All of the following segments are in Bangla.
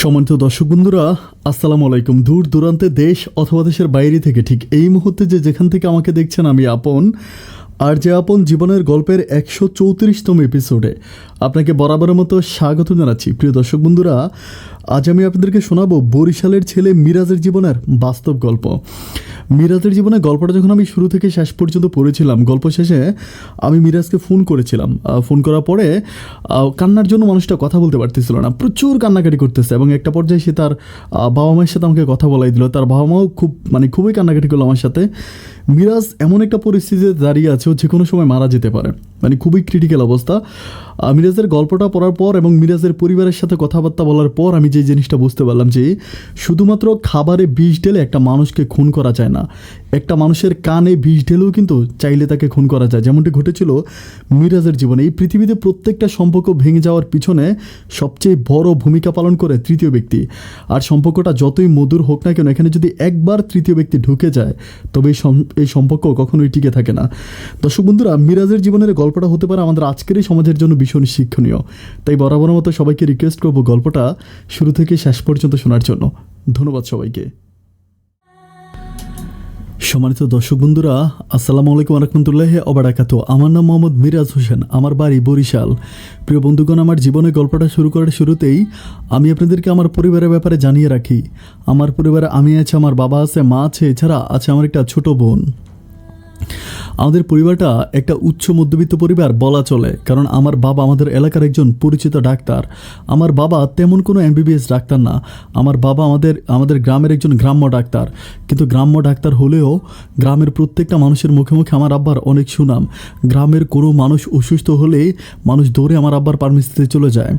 সম্মানিত দর্শক বন্ধুরা, আসসালামু আলাইকুম। দূর দূরান্তে দেশ অথবা দেশের বাইরে থেকে ঠিক এই মুহূর্তে যেখান থেকে আমাকে দেখছেন, আমি আপন আর যে আপন জীবনের গল্পের 134তম এপিসোডে আপনাকে বরাবরের মতো স্বাগত জানাচ্ছি। প্রিয় দর্শক বন্ধুরা, আজ আমি আপনাদেরকে শোনাবো বরিশালের ছেলে মিরাজের জীবনের বাস্তব গল্প। মিরাজের জীবনের গল্পটা যখন আমি শুরু থেকে শেষ পর্যন্ত পড়েছিলাম, গল্প শেষে আমি মিরাজকে ফোন করেছিলাম। ফোন করার পরে কান্নার জন্য মানুষটা কথা বলতে পারতেছিল না, প্রচুর কান্নাকাটি করতেছে এবং একটা পর্যায়ে সে তার বাবা মায়ের সাথে আমাকে কথা বলাই দিল। তার বাবা মাও খুবই কান্নাকাটি করলো আমার সাথে। মিরাজ এমন একটা পরিস্থিতিতে দাঁড়িয়ে আছে, যে কোনো সময় মারা যেতে পারে, খুবই ক্রিটিক্যাল অবস্থা। মিরাজের গল্পটা পড়ার পর এবং মিরাজের পরিবারের সাথে কথাবার্তা বলার পর আমি যে জিনিসটা বুঝতে পারলাম যে শুধুমাত্র খাবারে বিষ ঢেলে একটা মানুষকে খুন করা যায় না, একটা মানুষের কানে বিষ ঢেলেও কিন্তু চাইলে তাকে খুন করা যায়, যেমনটি ঘটেছিল মিরাজের জীবনে। এই পৃথিবীতে প্রত্যেকটা সম্পর্ক ভেঙে যাওয়ার পিছনে সবচেয়ে বড় ভূমিকা পালন করে তৃতীয় ব্যক্তি। আর সম্পর্কটা যতই মধুর হোক না কেন, এখানে যদি একবার তৃতীয় ব্যক্তি ঢুকে যায় তবে এই সম্পর্ক কখনোই টিকে থাকে না। দর্শক বন্ধুরা, মিরাজের জীবনের গল্পটা হতে পারে আমাদের আজকের এই সমাজের জন্য ভীষণ শিক্ষণীয়। তাই বরাবর মতো সবাইকে রিকোয়েস্ট করবো গল্পটা শুরু থেকে শেষ পর্যন্ত শোনার জন্য। ধন্যবাদ সবাইকে। সম্মানিত দর্শক বন্ধুরা, আসসালামু আলাইকুম রাহমাতুল্লাহি ওয়া বারাকাতুহু। আমার নাম মোহাম্মদ মিরাজ হোসেন, আমার বাড়ি বরিশাল। প্রিয় বন্ধুগণ, আমার জীবনের গল্পটা শুরু করার শুরুতেই আমি আপনাদেরকে আমার পরিবারের ব্যাপারে জানিয়ে রাখি। আমার পরিবারে আমি আছে, আমার বাবা আছে, মা আছে, এছাড়া আছে আমার একটা ছোট বোন। আমাদের পরিবারটা একটা উচ্চ মধ্যবিত্ত পরিবার বলা চলে, কারণ আমার বাবা আমাদের এলাকার একজন পরিচিত ডাক্তার। আমার বাবা তেমন কোনো এমবিবিএস ডাক্তার না, আমার বাবা আমাদের গ্রামের একজন গ্রাম্য ডাক্তার। কিন্তু গ্রাম্য ডাক্তার হলেও গ্রামের প্রত্যেকটা মানুষের মুখে মুখে আমার আব্বার অনেক সুনাম। গ্রামের কোনো মানুষ অসুস্থ হলেই মানুষ দৌড়ে আমার আব্বার ফার্মেসিতে চলে যায়।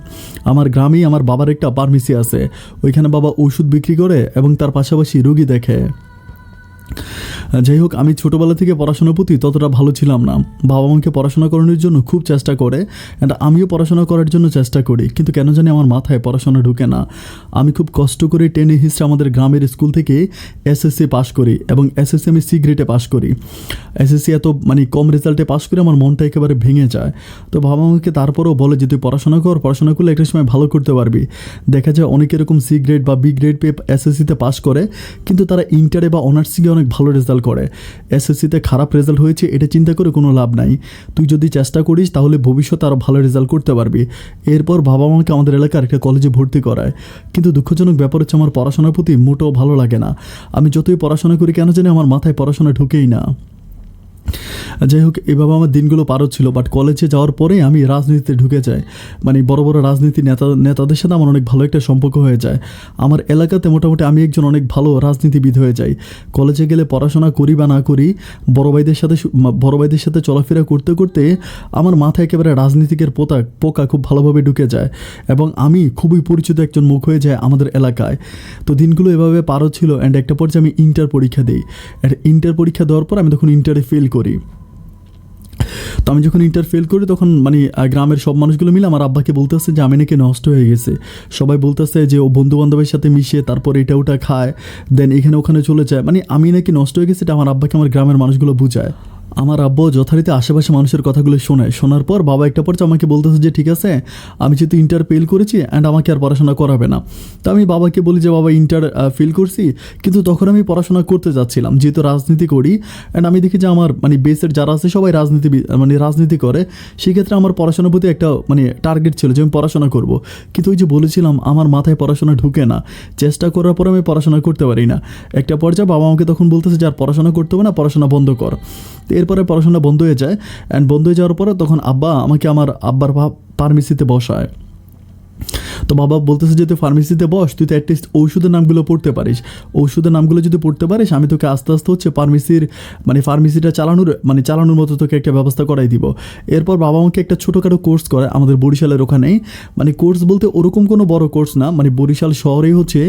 আমার গ্রামেই আমার বাবার একটা ফার্মেসি আছে, ওইখানে বাবা ওষুধ বিক্রি করে এবং তার পাশাপাশি রোগী দেখে। যাই হোক, আমি ছোটোবেলা থেকে পড়াশোনার প্রতি ততটা ভালো ছিলাম না। বাবা আমাকে পড়াশোনা করানোর জন্য খুব চেষ্টা করে, অ্যান্ড আমিও পড়াশোনা করার জন্য চেষ্টা করি, কিন্তু কেন জানি আমার মাথায় পড়াশোনা ঢুকে না। আমি খুব কষ্ট করে 10 হিস্ট্রি আমাদের গ্রামের স্কুল থেকে এসএসসি পাস করি এবং এসএসসি আমি সি গ্রেডে পাস করি। এসএসসি এত কম রেজাল্টে পাস করে আমার মনটা একেবারে ভেঙে যায়। তো বাবা আমাকে তারপরেও বলে যে তুই পড়াশোনা করলে একটা সময় ভালো করতে পারবি। দেখা যায় অনেক এরকম সি গ্রেড বা বি গ্রেড পেয়ে এসএসসিতে পাস করে, কিন্তু তারা ইন্টারে বা অনার্সিকে অনেক ভালো রেজাল্ট করে। এসএসসিতে খারাপ রেজাল্ট হয়েছে এটা চিন্তা করে কোনো লাভ নাই, তুই যদি চেষ্টা করিস তাহলে ভবিষ্যতে আরও ভালো রেজাল্ট করতে পারবি। এরপর বাবা আমাকে আমাদের এলাকার একটা কলেজে ভর্তি করায়, কিন্তু দুঃখজনক ব্যাপার হচ্ছে আমার পড়াশোনার প্রতি মোটেও ভালো লাগে না। আমি যতই পড়াশোনা করি কেন জানি আমার মাথায় পড়াশোনা ঢুকেই না। যাই হোক, এভাবে আমার দিনগুলো পার হচ্ছিল। বাট কলেজে যাওয়ার পরে আমি রাজনীতিতে ঢুকে যাই, বড় বড় রাজনীতি নেতাদের সাথে আমার অনেক ভালো একটা সম্পর্ক হয়ে যায়। আমার এলাকাতে মোটামুটি আমি একজন অনেক ভালো রাজনীতিবিদ হয়ে যাই। কলেজে গেলে পড়াশোনা করি বা না করি, বড় ভাইদের সাথে চলাফেরা করতে করতে আমার মাথায় একেবারে রাজনীতিকের পোকা খুব ভালোভাবে ঢুকে যায় এবং আমি খুবই পরিচিত একজন মুখ হয়ে যায় আমাদের এলাকায়। তো দিনগুলো এভাবে পার হচ্ছিল। অ্যান্ড একটা পর্যায়ে আমি ইন্টার পরীক্ষা দিই। ইন্টার পরীক্ষা দেওয়ার পর আমি তখন ইন্টারে ফেল করি। তো আমি যখন ইন্টার ফেল করি তখন গ্রামের সব মানুষগুলো মিলে আমার আব্বাকে বলতেছে যে আমি নাকি নষ্ট হয়ে গেছে। সবাই বলতেছে যে ও বন্ধু বান্ধবের সাথে মিশে তারপর এটা ওটা খায়, দেন এখানে ওখানে চলে যায়, আমি নাকি নষ্ট হয়ে গেছি। এটা আমার আব্বাকে আমার গ্রামের মানুষগুলো বুঝায়। আমার আব্বু যথারীতি আশেপাশে মানুষের কথাগুলো শোনার পর বাবা একটা পর্যায়ে আমাকে বলতেছে যে ঠিক আছে, আমি যেহেতু ইন্টার ফেল করেছি অ্যান্ড আমাকে আর পড়াশোনা করাবে না। তো আমি বাবাকে বলি যে বাবা ইন্টার ফেল করছি, কিন্তু তখন আমি পড়াশোনা করতে যাচ্ছিলাম, যেহেতু রাজনীতি করি অ্যান্ড আমি দেখি যে আমার বেসের যারা আছে সবাই রাজনীতি করে। সেক্ষেত্রে আমার পড়াশোনার প্রতি একটা টার্গেট ছিল যে আমি পড়াশোনা করব। কিন্তু ওই যে বলেছিলাম আমার মাথায় পড়াশোনা ঢুকে না, চেষ্টা করার পর আমি পড়াশোনা করতে পারি না। একটা পর্যায়ে বাবা আমাকে তখন বলতেছে যে আর পড়াশোনা করতে হবে না, পড়াশোনা বন্ধ কর। এরপরে পড়াশোনা বন্ধ হয়ে যায়। অ্যান্ড বন্ধ হয়ে যাওয়ার পরে তখন আব্বা আমাকে আমার আব্বার ফার্মেসিতে বসায়। তো বাবা বলতেছে যে তুই ফার্মেসিতে বস, তুই তো অ্যাটলিস্ট ঔষধের নামগুলো পড়তে পারিস। ঔষধের নামগুলো যদি পড়তে পারিস আমি তোকে আস্তে আস্তে হচ্ছে ফার্মেসিটা চালানোর মতো তোকে একটা ব্যবস্থা করাই দিব। এরপর বাবা আমাকে একটা ছোটোখাটো কোর্স করে আমাদের বরিশালের ওখানেই। কোর্স বলতে ওরকম কোনো বড় কোর্স না, বরিশাল শহরেই হচ্ছে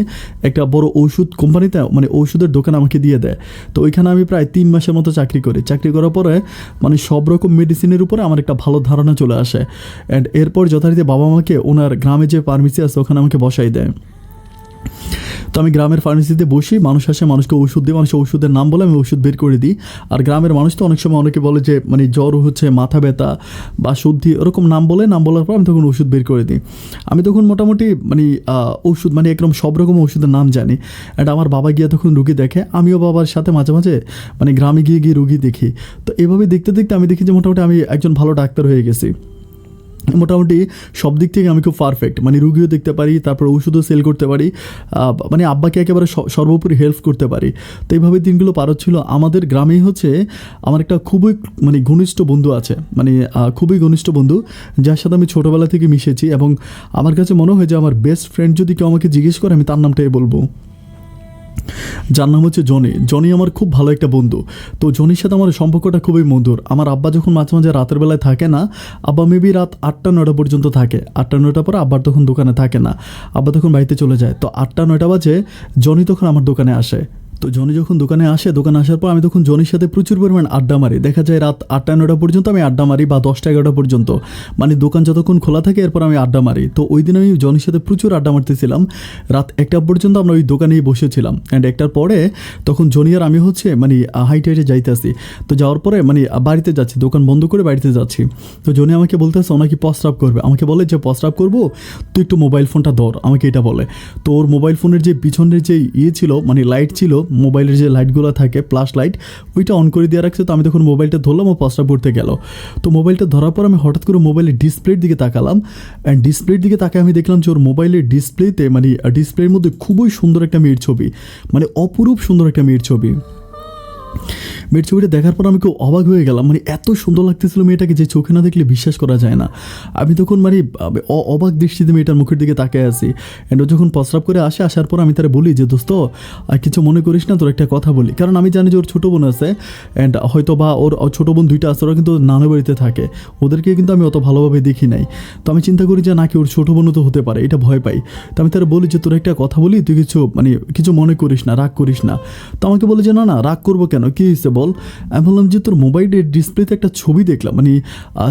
একটা বড় ওষুধ কোম্পানিতে ওষুধের দোকান আমাকে দিয়ে দেয়। তো ওইখানে আমি প্রায় 3 মাসের মতো চাকরি করি। চাকরি করার পরে সব রকম মেডিসিনের উপরে আমার একটা ভালো ধারণা চলে আসে। অ্যান্ড এরপর যথারীতি বাবা আমাকে ওনার গ্রামে যে ফার্মেসি আছে ওখানে আমাকে বসাই দেয়। তো আমি গ্রামের ফার্মেসিতে বসি, মানুষ আসে, মানুষকে ওষুধ দিই, মানুষের ওষুধের নাম বলে আমি ওষুধ বের করে দিই। আর গ্রামের মানুষ তো অনেক সময় অনেকে বলে যে মানে জ্বর হচ্ছে, মাথা ব্যথা বা সর্দি, ওরকম নাম বলে, নাম বলার পর আমি তখন ওষুধ বের করে দিই। আমি তখন মোটামুটি মানে ওষুধ মানে একদম সব রকম ওষুধের নাম জানি। অ্যান্ড আমার বাবা গিয়ে তখন রুগী দেখে, আমিও বাবার সাথে মাঝে মাঝে মানে গ্রামে গিয়ে গিয়ে রুগী দেখি। তো এভাবে দেখতে দেখতে আমি দেখি যে মোটামুটি আমি একজন ভালো ডাক্তার হয়ে গেছি। মোটামুটি সব দিক থেকে আমি খুব পারফেক্ট, মানে রুগীও দেখতে পারি, তারপর ওষুধও সেল করতে পারি, মানে আব্বাকে একেবারে সর্বোপরি হেল্প করতে পারি। তো এইভাবে দিনগুলো পার হচ্ছিল। আমাদের গ্রামেই হচ্ছে আমার একটা খুবই মানে ঘনিষ্ঠ বন্ধু আছে, মানে খুবই ঘনিষ্ঠ বন্ধু, যার সাথে আমি ছোটোবেলা থেকে মিশেছি, এবং আমার কাছে মনে হয় যে আমার বেস্ট ফ্রেন্ড যদি কেউ আমাকে জিজ্ঞেস করে আমি তার নামটাই বলবো, যার নাম হচ্ছে জনি। জনি আমার খুব ভালো একটা বন্ধু। তো জনির সাথে আমার সম্পর্কটা খুবই মধুর। আমার আব্বা যখন মাঝে মাঝে রাতের বেলায় থাকে না, আব্বা মেবি রাত 8টা-9টা পর্যন্ত থাকে, 8টা-9টার পরে আব্বার তখন দোকানে থাকে না, আব্বা তখন বাড়িতে চলে যায়। তো 8টা-9টা বাজে জনি তখন আমার দোকানে আসে। তো জনি যখন দোকানে আসে, দোকানে আসার পর আমি তখন জনির সাথে প্রচুর পরিমাণ আড্ডা মারি। দেখা যায় রাত 8টা-9টা পর্যন্ত আমি আড্ডা মারি, বা 10টা-11টা পর্যন্ত, মানে দোকান যতক্ষণ খোলা থাকে এরপর আমি আড্ডা মারি। তো ওই দিন আমি জনির সাথে প্রচুর আড্ডা মারতেছিলাম, রাত 1টা পর্যন্ত আমরা ওই দোকানেই বসেছিলাম। অ্যান্ড 1টার পরে তখন জনি আর আমি হচ্ছে মানে হাইটে হাইটে যাইতেছি। তো যাওয়ার পরে মানে বাড়িতে যাচ্ছি, দোকান বন্ধ করে বাড়িতে যাচ্ছি। তো জনি আমাকে বলতেছে ওনাকে প্রস্রাব করবে, আমাকে বলে যে প্রস্রাব করবো, তুই একটু মোবাইল ফোনটা ধর, আমাকে এটা বলে। তো ওর মোবাইল ফোনের যে পিছনের যে ছিল মানে লাইট ছিল, মোবাইলের যে লাইটগুলো থাকে ফ্ল্যাশ লাইট, ওইটা অন করে দিয়ে রাখছে। তো আমি তখন মোবাইলটা ধরলাম, ও প্রস্রাব করতে গেল। তো মোবাইলটা ধরার পর আমি হঠাৎ করে মোবাইলের ডিসপ্লের দিকে তাকালাম, অ্যান্ড ডিসপ্লের দিকে তাকায় আমি দেখলাম যে ওর মোবাইলের ডিসপ্লেতে মানে ডিসপ্লের মধ্যে খুবই সুন্দর একটা মেয়ের ছবি, মানে অপরূপ সুন্দর একটা মেয়ের ছবি। মেয়ের ছবিটা দেখার পর আমি খুব অবাক হয়ে গেলাম, মানে এত সুন্দর লাগতেছিল মেয়েটাকে যে চোখে না দেখলে বিশ্বাস করা যায় না। আমি তখন মানে অবাক দৃষ্টিতে মেয়েটার মুখের দিকে তাকিয়ে আছি। অ্যান্ড ও যখন প্রস্রাব করে আসার পর আমি তারা বলি যে দোস্ত কিছু মনে করিস না, তোর একটা কথা বলি, কারণ আমি জানি যে ওর ছোটো বোন আছে, অ্যান্ড হয়তো বা ওর ছোটো বোন 2টা আছে, ওরা কিন্তু নানা বাড়িতে থাকে, ওদেরকে কিন্তু আমি অত ভালোভাবে দেখি নাই। তো আমি চিন্তা করি যে নাকি ওর ছোটো বোনও তো হতে পারে, এটা ভয় পাই। তো আমি তারা বলি যে তোর একটা কথা বলি, তুই কিছু মনে করিস না, রাগ করিস না। তো আমাকে বলে যে না না, রাগ করবো কেন, কী হয়েছে বল। আমি বললাম যে তোর মোবাইলের ডিসপ্লেতে একটা ছবি দেখলাম, মানে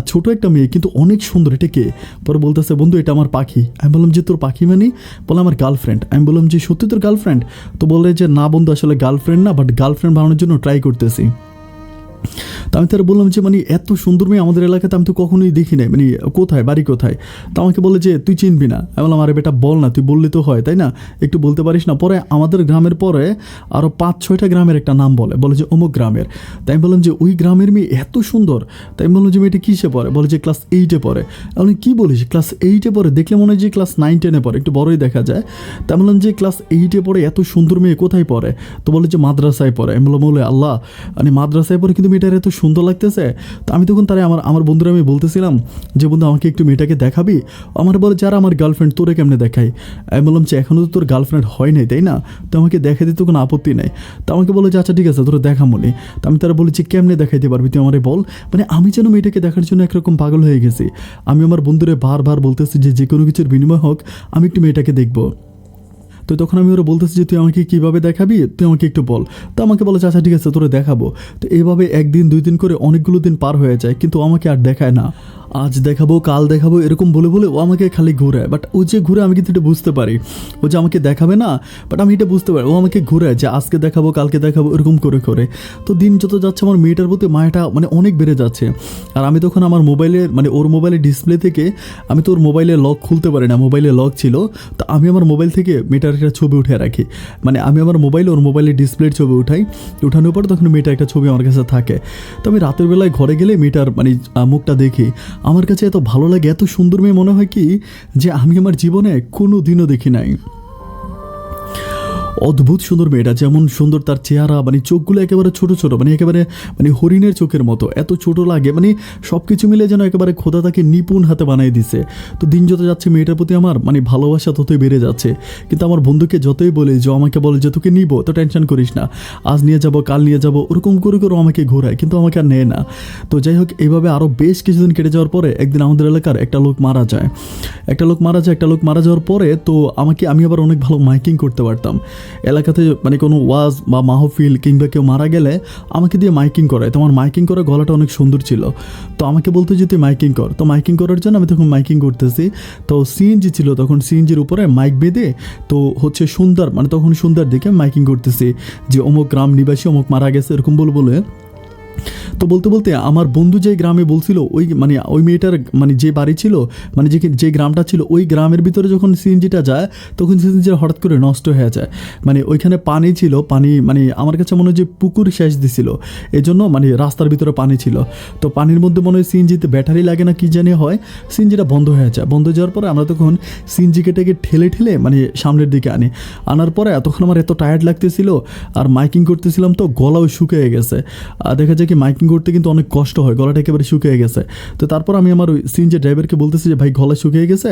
ছোট একটা মেয়ে কিন্তু অনেক সুন্দর, এটা কে? পরে বলতেছে বন্ধু এটা আমার পাখি। আমি বললাম যে তোর পাখি মানে? বলে আমার গার্লফ্রেন্ড। আমি বললাম যে সত্যি তোর গার্লফ্রেন্ড? তো বললে যে না বন্ধু, আসলে গার্লফ্রেন্ড না, বাট গার্লফ্রেন্ড বানানোর জন্য ট্রাই করতেছি। তো আমি তারা বললাম যে মানে এত সুন্দর মেয়ে আমাদের এলাকাতে আমি তো কখনোই দেখি নাই, মানে কোথায়, বাড়ি কোথায়? তো আমাকে বলে যে তুই চিনবি না। আমি বললাম আরে বেটা বল না, তুই বললে তো হয়, তাই না, একটু বলতে পারিস না? পরে আমাদের গ্রামের পরে আরও 5-6টা গ্রামের একটা নাম বলে যে অমুক গ্রামের। তাই আমি বললাম যে ওই গ্রামের মেয়ে এত সুন্দর। তাই আমি বললাম যে মেয়েটা কিসে পড়ে? বলে যে ক্লাস 8-এ পড়ে। আমি কী বলিস, ক্লাস 8-এ পড়ে? দেখলে মনে হয় যে ক্লাস 9-10-এ পড়ে, একটু বড়ই দেখা যায়। তাই বললাম যে ক্লাস 8-এ পড়ে, এত সুন্দর মেয়ে কোথায় পড়ে? তো বলে যে মাদ্রাসায় পড়ে। আমি বললাম বলে আল্লাহ, মানে মাদ্রাসায় পড়ে কিন্তু মেয়েটার এত সুন্দর লাগতেছে। তো আমি তখন তারা আমার বন্ধুরা আমি বলতেছিলাম যে বন্ধু আমাকে একটু মেয়েটাকে দেখাবি। আমার বলে যারা আমার গার্লফ্রেন্ড, তোরে কেমনে দেখাই? আমি বললাম যে এখনও তো তোর গার্লফ্রেন্ড হয় নাই, তাই না, তো আমাকে দেখা দিতে কোনো আপত্তি নেই। তো আমাকে বলে যে আচ্ছা ঠিক আছে, তোরা দেখা মনে। তো আমি তারা বলেছি কেমনে দেখাইতে পারবি তুই আমারে বল। মানে আমি যেন মেয়েটাকে দেখার জন্য একরকম পাগল হয়ে গেছি। আমি আমার বন্ধুরে বারবার বলতেছি যে কোনো কিছুর বিনিময় হোক আমি একটু মেয়েটাকে দেখবো। তো তখন আমি ওরা বলতেছি যে তুই আমাকে কীভাবে দেখাবি, তুই আমাকে একটু বল। তো আমাকে বলে আচ্ছা ঠিক আছে তোরা দেখাবো। তো এইভাবে 1 দিন 2 দিন করে অনেকগুলো দিন পার হয়ে যায়, কিন্তু আমাকে আর দেখায় না। আজ দেখাবো কাল দেখাবো এরকম বলে বলে ও আমাকে খালি ঘুরায়। বাট ও যে ঘুরে আমি কিন্তু এটা বুঝতে পারি, ও যে আমাকে দেখাবে না, বাট আমি এটা বুঝতে পারি ও আমাকে ঘুরায় যে আজকে দেখাবো কালকে দেখাবো এরকম করে করে। তো দিন যত যাচ্ছে আমার মেয়েটার প্রতি মায়াটা মানে অনেক বেড়ে যাচ্ছে। আর আমি তখন আমার মোবাইলের মানে ওর মোবাইলের ডিসপ্লে থেকে, আমি তো ওর মোবাইলের লক খুলতে পারি না, মোবাইলে লক ছিল। তো আমি আমার মোবাইল থেকে মেয়েটার একটা ছবি উঠে রাখি, মানে আমি আমার মোবাইলে ওর মোবাইলের ডিসপ্লের ছবি উঠাই, উঠানোর পর তখন মেয়েটার একটা ছবি আমার কাছে থাকে। তো আমি রাতের বেলায় ঘরে গেলে মেয়েটার মানে মুখটা দেখি, আমার কাছে এত ভালো লাগে, এত সুন্দর মেয়ে মনে হয় কি যে আমি আমার জীবনে কোনো দিনও দেখি নাই। অদ্ভুত সুন্দর মেয়েটা, যেমন সুন্দর তার চেহারা, মানে চোখগুলো একেবারে ছোট ছোট, মানে একেবারে মানে হরিণের চোখের মতো, এত ছোট লাগে, মানে সব কিছু মিলে যেন একেবারে খোদা তাকে নিপুণ হাতে বানিয়ে দিছে। তো দিন যত যাচ্ছে মেয়েটার প্রতি আমার মানে ভালোবাসা ততই বেড়ে যাচ্ছে। কিন্তু আমার বন্ধুকে যতই বলে যে আমাকে বলে যে তোকে নিব, তো টেনশন করিস না, আজ নিয়ে যাব কাল নিয়ে যাব, ওরকম করে করে আমাকে ঘোরায়, কিন্তু আমাকে আর নেয় না। তো যাই হোক, এইভাবে আরও বেশ কিছুদিন কেটে যাওয়ার পরে একদিন আমাদের এলাকার একটা লোক মারা যায়। একটা লোক মারা যাওয়ার পরে তো আমি আবার অনেক ভালো মাইকিং করতে পারতাম। এলাকাতে মানে কোনো ওয়াজ বা মাহফিল কিংবা কেউ মারা গেলে আমাকে দিয়ে মাইকিং করায়। তোমার মাইকিং করা গলাটা অনেক সুন্দর ছিল, তো আমাকে বলতো যে তুই মাইকিং কর। তো মাইকিং করার জন্য আমি তখন মাইকিং করতেছি। তো সিএনজি ছিল তখন, সিএনজির উপরে মাইক বেঁধে তো হচ্ছে সুন্দর মানে তখন সুন্দর দিকে মাইকিং করতেছি যে অমুক গ্রাম নিবাসী অমুক মারা গেছে এরকম বলে। তো বলতে বলতে আমার বন্ধু যে গ্রামে বলছিল ওই মানে ওই মেয়েটার মানে যে বাড়ি ছিল মানে যে গ্রামটা ছিল ওই গ্রামের ভিতরে যখন সিএনজিটা যায় তখন সিএনজিটা হঠাৎ করে নষ্ট হয়ে যায়। মানে ওইখানে পানি ছিল, পানি মানে আমার কাছে মনে হয় যে পুকুর শেষ দিছিল, এই জন্য মানে রাস্তার ভিতরে পানি ছিল। তো পানির মধ্যে মনে হয় সিএনজিতে ব্যাটারি লাগে না কি জানি হয়, সিএনজিটা বন্ধ হয়ে যায়। বন্ধ হয়ে যাওয়ার পরে আমরা তখন সিএনজিকেটাকে ঠেলে ঠেলে মানে সামনের দিকে আনার পরে তখন আমার এত টায়ার্ড লাগতেছিল আর মাইকিং করতেছিলাম তো গলাও শুকিয়ে গেছে। আর দেখা যায় কি মাইকিং করতে কিন্তু অনেক কষ্ট হয়, গলাটা একেবারে শুকিয়ে গেছে। তো তারপর আমি আমার ওই সিএনজি ড্রাইভারকে বলতেছি যে ভাই গলা শুকিয়ে গেছে,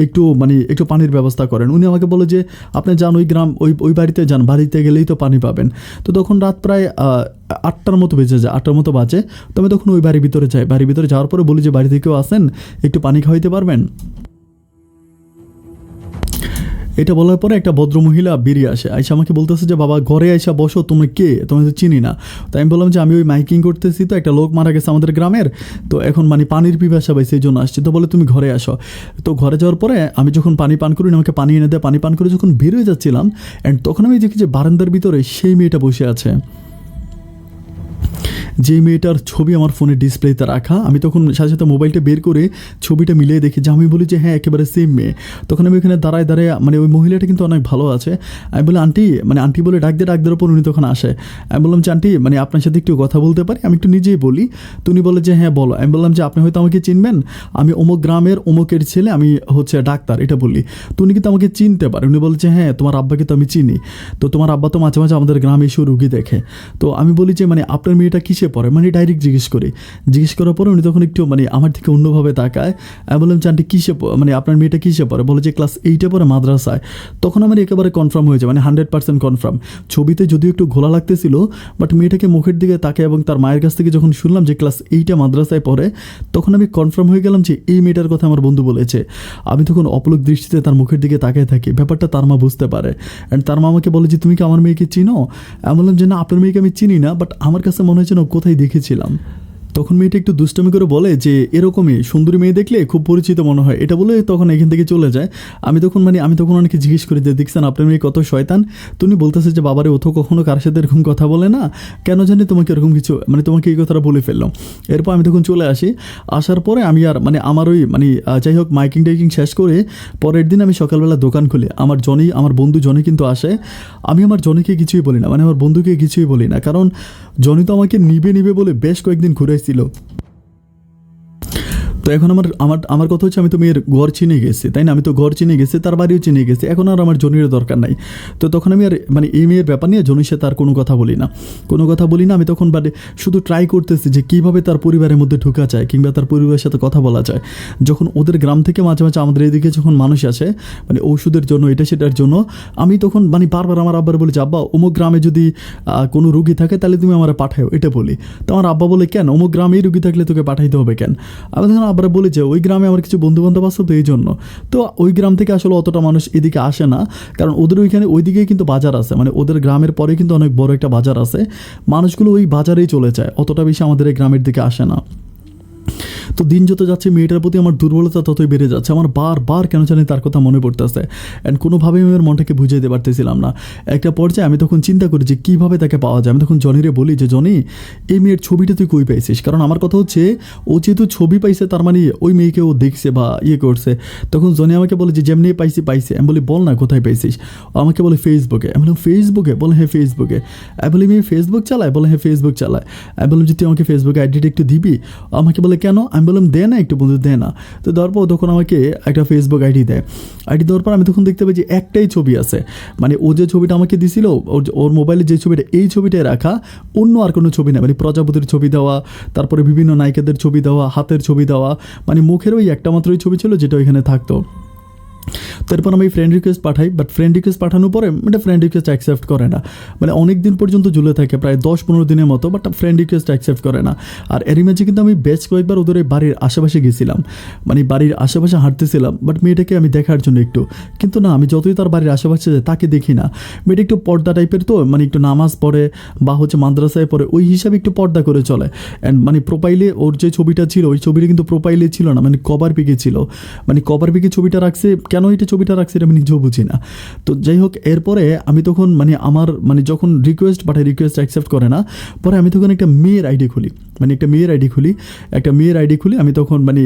একটু পানির ব্যবস্থা করেন। উনি আমাকে বলে যে আপনি যান ওই গ্রাম ওই বাড়িতে যান, বাড়িতে গেলেই তো পানি পাবেন। তো তখন রাত প্রায় 8টার মতো বেজে যায়, 8টার মতো বাজে। তো আমি তখন ওই বাড়ির ভিতরে যাই, বাড়ির ভিতরে যাওয়ার পরে বলি যে বাড়ি থেকেও আসেন, একটু পানি খাওয়াইতে পারবেন। এটা বলার পরে একটা ভদ্রমহিলা বেরিয়ে আসে, আইসা আমাকে বলতেছে যে বাবা ঘরে আইসা বসো, তুমি কে, তোমাকে তো চিনি না। তো আমি বললাম যে আমি ওই মাইকিং করতেছি, তো একটা লোক মারা গেছে আমাদের গ্রামের, তো এখন মানে পানির পিপাসা পাই সেই জন্য আসছি। তো বলে তুমি ঘরে আসো। তো ঘরে যাওয়ার পরে আমি যখন পানি পান করি আমাকে পানি এনে দেয়, পানি পান করে যখন বের হয়ে যাচ্ছিলাম অ্যান্ড তখন আমি দেখি যে বারান্দার ভিতরে সেই মেয়েটা বসে আছে, যে মেয়েটার ছবি আমার ফোনের ডিসপ্লেতে রাখা। আমি তখন সাথে সাথে মোবাইলটা বের করে ছবিটা মিলিয়ে দেখি যে আমি বলি যে হ্যাঁ একেবারে সেম মেয়ে। তখন আমি ওখানে দাঁড়ায় মানে ওই মহিলাটা কিন্তু অনেক ভালো আছে। আমি বলি আন্টি বলে ডাক দেওয়ার পর উনি তখন আসে। আমি বললাম যে আন্টি মানে আপনার সাথে একটু কথা বলতে পারি, আমি একটু নিজেই বলি। তো উনি বলে যে হ্যাঁ বলো। আমি বললাম যে আপনি হয়তো আমাকে চিনবেন, আমি অমুক গ্রামের অমুকের ছেলে, আমি হচ্ছে ডাক্তার এটা বলি। তো উনি কিন্তু আমাকে চিনতে পারে। উনি বলে যে হ্যাঁ তোমার আব্বাকে তো আমি চিনি, তো তোমার আব্বা তো মাঝে মাঝে আমাদের গ্রামে এসে রুগী দেখে। তো আমি বলি যে মানে আপনার মেয়েটা কিসে পড়ে, মানে ডাইরেক্ট জিজ্ঞেস করার পরে উনি তখন একটু মানে আমার থেকে অন্যভাবে তাকায়। আমি বললাম যে আন্টি কিসে মানে আপনার মেয়েটা কিসে পড়ে, বলে যে ক্লাস 8-এ পড়ে মাদ্রাসায়। তখন আমার একেবারে কনফার্ম হয়েছে, মানে 100% কনফার্ম। ছবিতে যদিও একটু ঘোলা লাগতেছিল, বাট মেয়েটাকে মুখের দিকে তাকায় এবং তার মায়ের কাছ থেকে যখন শুনলাম যে ক্লাস 8-এ মাদ্রাসায় পড়ে, তখন আমি কনফার্ম হয়ে গেলাম যে এই মেয়েটার কথা আমার বন্ধু বলেছে। আমি তখন অপলক দৃষ্টিতে তার মুখের দিকে তাকিয়ে থাকি, ব্যাপারটা তার মা বুঝতে পারে অ্যান্ড তার মা আমাকে বলে যে তুমি কি আমার মেয়েকে চিনো। আমি বললাম যে না আপনার মেয়েকে আমি চিনি না, বাট আমার কাছে মনে হচ্ছে না কোথায় দেখেছিলাম। তখন মেয়েটা একটু দুষ্টামি করে বলে যে এরকমই সুন্দরী মেয়ে দেখলে খুব পরিচিত মনে হয়, এটা বলে তখন এখান থেকে চলে যায়। আমি তখন অনেকে জিজ্ঞেস করি যে দেখছেন আপনার মেয়ে কত শয়তান। তুমি বলতেছে যে বাবারে ও তো কখনো কার সাথে এরকম কথা বলে না, কেন জানি তোমাকে এরকম কিছু মানে তোমাকে এই কথাটা বলে ফেললাম। এরপর আমি তখন চলে আসি। আসার পরে আমি আর মানে আমার ওই যাই হোক মাইকিং টাইকিং শেষ করে পরের দিন আমি সকালবেলা দোকান খুলি। আমার বন্ধু জনি কিন্তু আসে। আমি আমার জনিকে কিছুই বলি না, মানে আমার বন্ধুকে কিছুই বলি না, কারণ জনি তো আমাকে নিবে বলে বেশ কয়েকদিন ঘুরাইছিল। তো এখন আমার কথা হচ্ছে আমি তো মেয়ের ঘর চিনে গেছি, তাই না, আমি তো ঘর চিনে গেছি, তার বাড়িও চিনে গেছি, এখন আর আমার জনির দরকার নাই। তো তখন আমি আর মানে এই মেয়ের ব্যাপার নিয়ে জনির সাথে আর কোনো কথা বলি না। আমি তখন শুধু ট্রাই করতেছি যে কীভাবে তার পরিবারের মধ্যে ঢোকা যায় কিংবা তার পরিবারের সাথে কথা বলা যায়। যখন ওদের গ্রাম থেকে মাঝে মাঝে আমাদের এদিকে যখন মানুষ আসে মানে ঔষধের জন্য এটা সেটার জন্য, আমি তখন মানে বারবার আমার আব্বার বলি যে আব্বা অমুক গ্রামে যদি কোনো রুগী থাকে তাহলে তুমি আমার পাঠাও, এটা বলি। তো আমার আব্বা বলে কেন, অমুক গ্রামেই রুগী থাকলে তোকে পাঠাইতে হবে কেন। আমি তখন আবার বলি যে ওই গ্রামে আমার কিছু বন্ধুবান্ধব আছে তো এই জন্য। তো ওই গ্রাম থেকে আসলে অতটা মানুষ এদিকে আসে না, কারণ ওদের ওইদিকে কিন্তু বাজার আছে, মানে ওদের গ্রামের পরে কিন্তু অনেক বড় একটা বাজার আছে, মানুষগুলো ওই বাজারেই চলে যায়, অতটা বেশি আমাদের এই গ্রামের দিকে আসে না। তো দিন যত যাচ্ছে মেয়েটার প্রতি আমার দুর্বলতা ততই বেড়ে যাচ্ছে। আমার বারবার কেন জানি তার কথা মনে পড়তেছে অ্যান্ড কোনোভাবেই আমি আমার মনটাকে বুঝাইতে পারতেছিলাম না। একটা পর্যায়ে আমি তখন চিন্তা করি যে কীভাবে তাকে পাওয়া যায়। আমি তখন জনিরে বলি যে জনি এই মেয়ের ছবিটা তুই কই পাইছিস, কারণ আমার কথা হচ্ছে ও যেহেতু ছবি পাইছে তার মানে ওই মেয়েকে ও দেখছে বা করছে। তখন জনি আমাকে বলে যে যেমনি পাইছি। আমি বলি বল না কোথায় পাইছিস। আমাকে বলে ফেসবুকে। আমি বললাম ফেসবুকে, বলে হ্যাঁ ফেসবুকে। আমি বলি মেয়ে ফেসবুক চালায়, বলে হ্যাঁ ফেসবুক চালায়। আমি বললাম যে তুই আমাকে ফেসবুকে আইডিটা একটু দিবি। আমাকে বলে কেন। আমি বললাম দে না একটু বন্ধু, দে না। তো দেওয়ার পর তখন আমাকে একটা ফেসবুক আইডি দেয়। আইডি দেওয়ার পর আমি তখন দেখতে পাই যে একটাই ছবি আছে, মানে ও যে ছবিটা আমাকে দিছিল ওর মোবাইলে যে ছবিটা এই ছবিটাই রাখা, অন্য আর কোনো ছবি না, মানে প্রজাপতির ছবি দেওয়া, তারপরে বিভিন্ন নায়িকাদের ছবি দেওয়া, হাতের ছবি দেওয়া, মানে মুখের ওই একটা মাত্রই ছবি ছিল যেটা ওইখানে থাকতো। তো এরপর আমি ফ্রেন্ড রিকোয়েস্ট পাঠাই, বাট ফ্রেন্ড রিকোয়েস্ট পাঠানোর পরে এটা ফ্রেন্ড রিকোয়েস্ট অ্যাকসেপ্ট করে না। মানে অনেক দিন পর্যন্ত ঝুলে থাকে, প্রায় 10-15 দিনের মতো, বাট ফ্রেন্ড রিকোয়েস্ট অ্যাকসেপ্ট করে না। আর এরই মাঝে কিন্তু আমি বেশ কয়েকবার ওদের এই বাড়ির আশেপাশে গেছিলাম, মানে বাড়ির আশেপাশে হাঁটতেছিলাম, বাট মেয়েটাকে আমি দেখার জন্য একটু, কিন্তু না, আমি যতই তার বাড়ির আশেপাশে যাই তাকে দেখি না। মেয়েটা একটু পর্দা টাইপের, তো মানে একটু নামাজ পড়ে বা হচ্ছে মাদ্রাসায় পড়ে, ওই হিসাবে একটু পর্দা করে চলে। অ্যান্ড মানে প্রোফাইলে ওর যে ছবিটা ছিল ওই ছবিটা কিন্তু প্রোফাইলে ছিল না, মানে কভার পিকে ছিল। মানে কভার পিকে ছবিটা রাখছে, কেন এটা ছবিটা রাখছে এটা আমি নিজেও বুঝি না। তো যাই হোক, এরপরে আমি তখন মানে আমার মানে যখন রিকোয়েস্ট পাঠাই, রিকোয়েস্ট অ্যাকসেপ্ট করে না, পরে আমি তখন একটা মেয়ের আইডি খুলি, মানে একটা মেয়ের আইডি খুলি আমি তখন মানে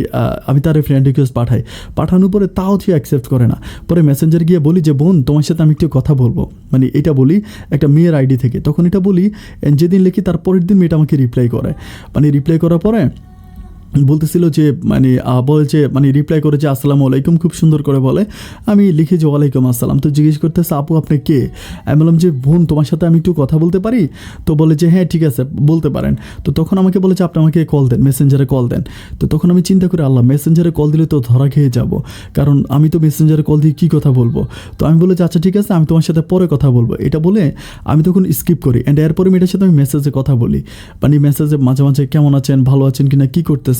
আমি তার ফ্রেন্ড রিকোয়েস্ট পাঠাই। পাঠানোর পরে তাও সে অ্যাকসেপ্ট করে না। পরে মেসেঞ্জার গিয়ে বলি যে বোন তোমার সাথে আমি একটু কথা বলবো, মানে এটা বলি একটা মেয়ের আইডি থেকে। তখন এটা বলি, যেদিন লিখি তার পরের দিন মেয়েটা আমাকে রিপ্লাই করে। মানে রিপ্লাই করার পরে বলতেছিল যে মানে বলছে, মানে রিপ্লাই করেছে আসসালামু আলাইকুম, খুব সুন্দর করে বলে। আমি লিখে যে ওয়ালাইকুম আসসালাম। তো জিজ্ঞেস করতেছে আপু আপনি কে? আমি বললাম যে বোন তোমার সাথে আমি একটু কথা বলতে পারি? তো বলে যে হ্যাঁ ঠিক আছে বলতে পারেন। তো তখন আমাকে বলেছে আপনি আমাকে কল দেন, মেসেঞ্জারে কল দেন। তো তখন আমি চিন্তা করি আল্লাহ, মেসেঞ্জারে কল দিলে তো ধরা খেয়ে যাব, কারণ আমি তো মেসেঞ্জারে কল দিয়ে কী কথা বলবো। তো আমি বলেছি আচ্ছা ঠিক আছে, আমি তোমার সাথে পরে কথা বলবো, এটা বলে আমি তখন স্কিপ করি। অ্যান্ড এরপরে মেয়েটার সাথে আমি মেসেজে কথা বলি, মানে মেসেজে মাঝে মাঝে কেমন আছেন, ভালো আছেন কিনা, কী করতেছেন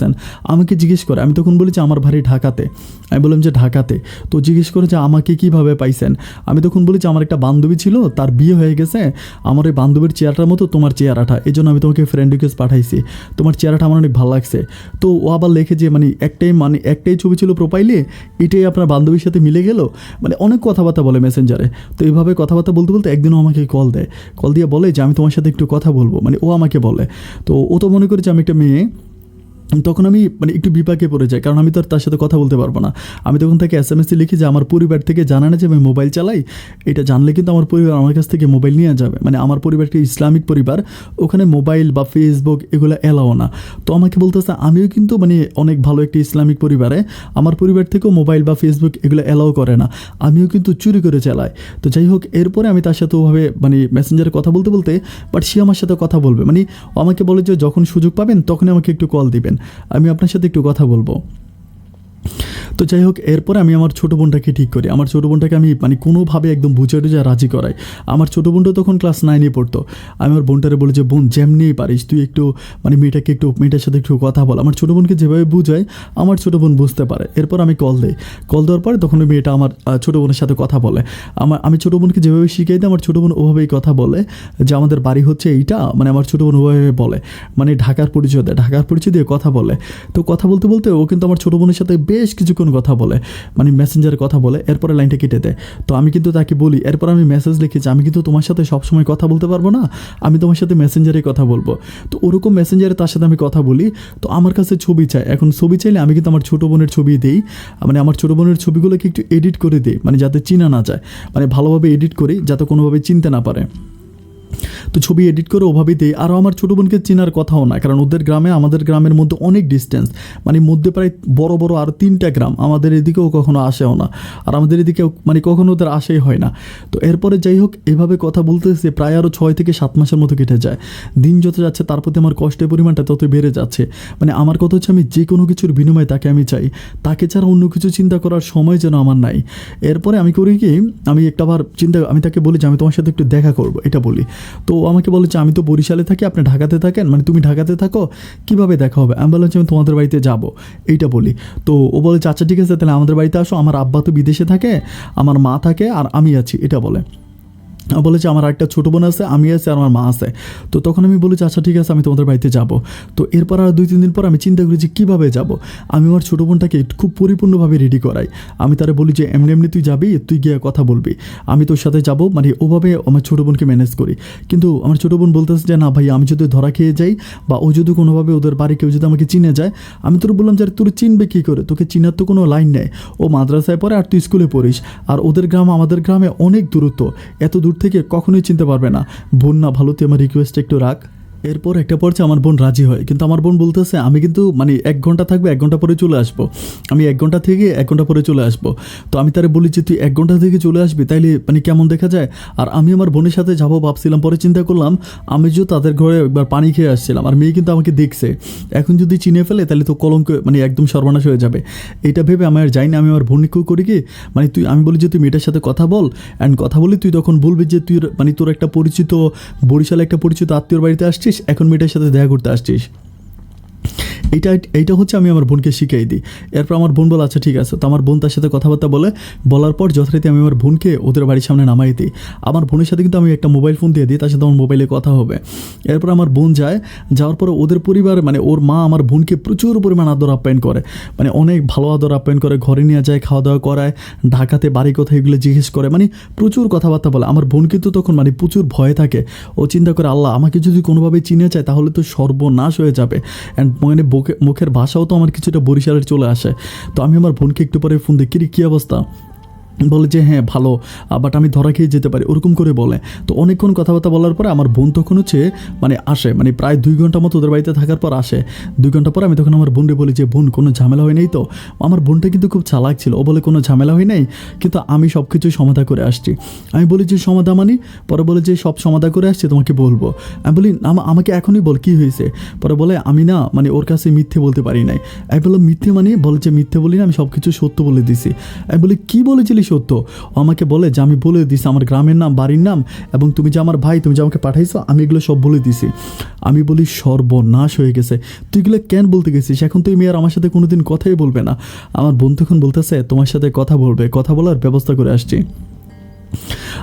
আমাকে জিজ্ঞেস করে। আমি তখন বলেছি আমার বাড়ি ঢাকাতে। আমি বললাম যে ঢাকাতে। তো জিজ্ঞেস করে যে আমাকে কীভাবে পাইছেন। আমি তখন বলেছি আমার একটা বান্ধবী ছিল, তার বিয়ে হয়ে গেছে, আমার ওই বান্ধবীর চেহারাটার মতো তোমার চেহারাটা, এই জন্য আমি তোমাকে ফ্রেন্ড রিকোয়েস্ট পাঠাইছি, তোমার চেহারাটা আমার অনেক ভালো লাগছে। তো ও আবার লেখে যে মানে একটাই ছবি ছিল প্রোফাইলে, এটাই আপনার বান্ধবীর সাথে মিলে গেল। মানে অনেক কথাবার্তা বলে মেসেঞ্জারে। তো এইভাবে কথাবার্তা বলতে বলতে একদিনও আমাকে কল দেয়, কল দিয়ে বলে যে আমি তোমার সাথে একটু কথা বলবো, মানে ও আমাকে বলে। তো ও তো মনে করেছে আমি একটা মেয়ে। তখন আমি মানে একটু বিপাকে পড়ে যাই, কারণ আমি তো আর তার সাথে কথা বলতে পারবো না। আমি তখন তাকে SMS লিখি যে আমার পরিবার থেকে জানা না যে আমি মোবাইল চালাই, এটা জানলে কিন্তু আমার পরিবার আমার কাছ থেকে মোবাইল নিয়ে যাবে। মানে আমার পরিবারটি ইসলামিক পরিবার, ওখানে মোবাইল বা ফেসবুক এগুলো এলাও না। তো আমাকে বলতেছে আমিও কিন্তু মানে অনেক ভালো একটি ইসলামিক পরিবারে, আমার পরিবার থেকেও মোবাইল বা ফেসবুক এগুলো এলাও করে না, আমিও কিন্তু চুরি করে চালাই। তো যাই হোক, এরপরে আমি তার সাথে ওভাবে মানে মেসেঞ্জারে কথা বলতে বলতে, বাট সে আমার সাথে কথা বলবে, মানে আমাকে বলে যে যখন সুযোগ পাবেন তখনই আমাকে একটু কল দিবেন, আমি আপনার সাথে একটু কথা বলবো। তো যাই হোক, এরপরে আমি আমার ছোটো বোনটাকে ঠিক করি। আমার ছোটো বোনটাকে আমি মানে কোনোভাবে একদম বুঝে টুঝে রাজি করাই। আমার ছোটো বোনটা তখন ক্লাস 9-এ পড়তো। আমি আমার বোনটারে বলি যে বোন যেমনিই পারিস তুই একটু মানে মেয়েটার সাথে একটু কথা বল। আমার ছোটো বোনকে যেভাবে বুঝায় আমার ছোটো বোন বুঝতে পারে। এরপর আমি কল দিই, কল দেওয়ার পরে তখন ওই মেয়েটা আমার ছোটো বোনের সাথে কথা বলে। আমি ছোটো বোনকে যেভাবে শিখিয়ে দিই আমার ছোটো বোন ওভাবেই কথা বলে, যে আমাদের বাড়ি হচ্ছে এইটা, মানে আমার ছোটো বোন ওভাবে বলে, মানে ঢাকার পরিচয় দেয়, ঢাকার পরিচয় দিয়ে কথা বলে। তো কথা বলতে বলতে ও কিন্তু আমার ছোটো বোনের সাথে বেশ কিছুক্ষণ কথা বলে, মানে মেসেঞ্জারে কথা বলে, এরপরে লাইনটা কেটে দেয়। তো আমি কিন্তু তাকে বলি, এরপর আমি মেসেজ লিখেছি আমি কিন্তু তোমার সাথে সবসময় কথা বলতে পারবো না, আমি তোমার সাথে মেসেঞ্জারে কথা বলবো। তো ওরকম মেসেঞ্জারে তার সাথে আমি কথা বলি। তো আমার কাছে ছবি চাই, এখন ছবি চাইলে আমি কিন্তু আমার ছোটো বোনের ছবি দিই, মানে আমার ছোটো বোনের ছবিগুলোকে একটু এডিট করে দিই, মানে যাতে চিনা না যায়, মানে ভালোভাবে এডিট করি যাতে কোনোভাবে চিনতে না পারে। তো ছবি এডিট করে ওভাবেই দিই। আরও আমার ছোটো বোনকে চেনার কথাও না, কারণ ওদের গ্রামে আমাদের গ্রামের মধ্যে অনেক ডিস্টেন্স, মানে মধ্যে প্রায় বড় বড় আর 3টা গ্রাম, আমাদের এদিকেও কখনো আসেও না, আর আমাদের এদিকেও মানে কখনো ওদের আসেই হয় না। তো এরপরে যাই হোক, এভাবে কথা বলতেছে প্রায় আরও 6 থেকে 7 মাসের মতো কেটে যায়। দিন যত যাচ্ছে তার প্রতি আমার কষ্টের পরিমাণটা ততই বেড়ে যাচ্ছে। মানে আমার কথা হচ্ছে আমি যে কোনো কিছুর বিনিময়ে তাকে আমি চাই, তাকে ছাড়া অন্য কিছু চিন্তা করার সময় যেন আমার নাই। এরপরে আমি করি কি, আমি আমি তাকে বলি যে আমি তোমার সাথে একটু দেখা করবো, এটা বলি। তো আমাকে বলে যে আমি তো বরিশালে থাকি, আপনি ঢাকাতে থাকেন, মানে তুমি ঢাকাতে থাকো, কীভাবে দেখা হবে। আমি বললাম যে আমি তোমাদের বাড়িতে যাব, এইটা বলি। তো ও বলে আচ্ছা ঠিক আছে তাহলে আমাদের বাড়িতে আসো, আমার আব্বা তো বিদেশে থাকে, আমার মা থাকে আর আমি আছি, এটা বলে। বলেছে আমার একটা ছোটো বোন আছে, আমি আছি আর আমার মা আছে। তো তখন আমি বলেছি আচ্ছা ঠিক আছে আমি তোমাদের বাড়িতে যাব। তো এরপর আর 2-3 দিন পর আমি চিন্তা করি যে কীভাবে যাব। আমি আমার ছোটো বোনটাকে খুব পরিপূর্ণভাবে রেডি করাই। আমি তারা বলি যে এমনি এমনি তুই যাবি, তুই গিয়ে কথা বলবি, আমি তোর সাথে যাব, মানে ওভাবে আমার ছোটো বোনকে ম্যানেজ করি। কিন্তু আমার ছোটো বোন বলতেছে যে না ভাই, আমি যদি ধরা খেয়ে যাই বা ও যদি কোনোভাবে ওদের বাড়ি কেউ যদি আমাকে চিনে যায়, আমি তোর বললাম যে তোর চিনবে কী করে, তোকে চিনার তো কোনো লাইন নেই, ও মাদ্রাসায় পড়ে আর তুই স্কুলে পড়িস, আর ওদের গ্রাম আমাদের গ্রামে অনেক দূরত্ব, এত দূর থেকে কখনোই চিনতে পারবে না। বোন না ভালো, তুই আমার রিকোয়েস্ট একটু রাখ। এরপর একটা পর্যায়ে আমার বোন রাজি হয়, কিন্তু আমার বোন বলতেছে আমি কিন্তু মানে 1 ঘন্টা থাকবো, 1 ঘন্টা পরে চলে আসবো, আমি 1 ঘন্টা থেকে 1 ঘন্টা পরে চলে আসবো। তো আমি তারে বলি যে তুই 1 ঘন্টা থেকে চলে আসবি, তাইলে মানে কেমন দেখা যায়। আর আমি আমার বোনের সাথে যাবো ভাবছিলাম, পরে চিন্তা করলাম আমি যে তাদের ঘরে একবার পানি খেয়ে আসছিলাম, আর মেয়ে কিন্তু আমাকে দেখছে, এখন যদি চিনে ফেলে তাহলে তো কলঙ্ক মানে একদম সর্বনাশ হয়ে যাবে। এটা ভেবে আমি আর যাই না, আমি আমার বোনকেও করি কি মানে তুই, আমি বলি যে তুই মেয়েটার সাথে কথা বল, অ্যান্ড কথা বলি তুই তখন বলবি যে তুই মানে তোর একটা পরিচিত বরিশালে একটা পরিচিত আত্মীয়র বাড়িতে আসছিস, এখন মেয়েটার সাথে দেখা করতে আসছিস। এইটা হচ্ছে আমি আমার বোনকে শিখিয়ে দিই। এরপর আমার বোন বলে আচ্ছা ঠিক আছে। তো আমার বোন তার সাথে কথাবার্তা বলার পর যথারীতি আমি আমার বোনকে ওদের বাড়ির সামনে নামাই দিই। আমার বোনের সাথে কিন্তু আমি একটা মোবাইল ফোন দিয়ে দিই, তার সাথে আমার মোবাইলে কথা হবে। এরপর আমার বোন যাওয়ার পর ওদের পরিবার মানে ওর মা আমার বোনকে প্রচুর পরিমাণ আদর আপ্যায়ন করে, মানে অনেক ভালো আদর আপ্যায়ন করে, ঘরে নিয়ে যায়, খাওয়া দাওয়া করায়, ঢাকাতে বাড়ি কথা এগুলো জিজ্ঞেস করে, মানে প্রচুর কথাবার্তা বলে। আমার বোন কিন্তু তখন মানে প্রচুর ভয়ে থাকে, ও চিন্তা করে আল্লাহ আমাকে যদি কোনোভাবে চিনে যায় তাহলে তো সর্বনাশ হয়ে যাবে। অ্যান্ড মানে মুখের ভাষাও তো আমার কিছুটা বরিশালের চলে আসে। তো আমি আমার বোনকে একটু পরে ফোন দিই, কী অবস্থা, বলে যে হ্যাঁ ভালো, বাট আমি ধরা খেয়ে যেতে পারি, ওরকম করে বলে। তো অনেকক্ষণ কথাবার্তা বলার পরে আমার বোন তখন হচ্ছে মানে আসে, মানে প্রায় 2 ঘন্টা মতো ওদের বাড়িতে থাকার পর আসে। 2 ঘন্টা পর আমি তখন আমার বোনকে বলি যে বোন কোনো ঝামেলা হয় নাই তো। আমার বোনটা কিন্তু খুব চালাক ছিল, ও বলে কোনো ঝামেলা হয় নাই, কিন্তু আমি সব কিছুই সমাধা করে আসছি। আমি বলি যে সমাধা মানে, পরে বলে যে সব সমাধা করে আসছে তোমাকে বলবো। আমি বলি আমাকে এখনই বল কী হয়েছে। পরে বলে আমি না মানে ওর কাছে মিথ্যে বলতে পারি নাই। আমি বললাম মিথ্যে মানে, বলে যে মিথ্যে বলি না, আমি সব কিছু সত্য বলে দিছি। আমি বলি কী বলেছিলি সত্য। ও আমাকে বলে যে আমি বলে দিছি আমার গ্রামের নাম, বাড়ির নাম, এবং তুমি যে আমার ভাই, তুমি যে আমাকে পাঠাইছো, আমি এগুলো সব বলে দিছি। আমি বলি সর্বনাশ হয়ে গেছে, তুই এগুলো কেন বলতে গেছিস, এখন তুই মেয়ে আর আমার সাথে কোনোদিন কথাই বলবে না। আমার বোন তখন বলতেছে তোমার সাথে কথা বলবে, কথা বলার ব্যবস্থা করে আসছি।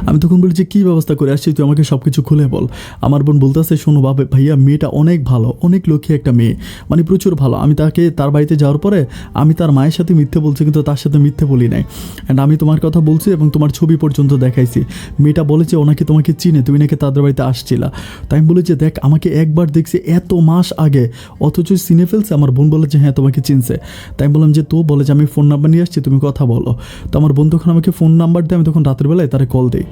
আমি তখন বলি যে কী ব্যবস্থা করে আসছি তুই আমাকে সব কিছু খুলে বল। আমার বোন বলতেছে শোনো ভাইয়া মেয়েটা অনেক ভালো, অনেক লক্ষ্মী একটা মেয়ে, মানে প্রচুর ভালো। আমি তার বাড়িতে যাওয়ার পরে আমি তার মায়ের সাথে মিথ্যে বলছি, কিন্তু তার সাথে মিথ্যে বলি নাই। অ্যান্ড আমি তোমার কথা বলছি এবং তোমার ছবি পর্যন্ত দেখাইছি। মেয়েটা বলেছে ওনাকে তোমাকে চিনে, তুমি নাকি তাদের বাড়িতে আসছিলা। তাই আমি বলি যে দেখ আমাকে একবার দেখছি এত মাস আগে, অথচ চিনে ফেলছে। আমার বোন বলে যে হ্যাঁ তোমাকে চিনছে। তাই আমি বললাম যে তো, বলে যে আমি ফোন নাম্বার নিয়ে আসছি, তুমি কথা বলো। তো আমার বন্ধু তখন আমাকে ফোন নাম্বার দেয়, আমি তখন রাতের বেলায় তারা কল দিই।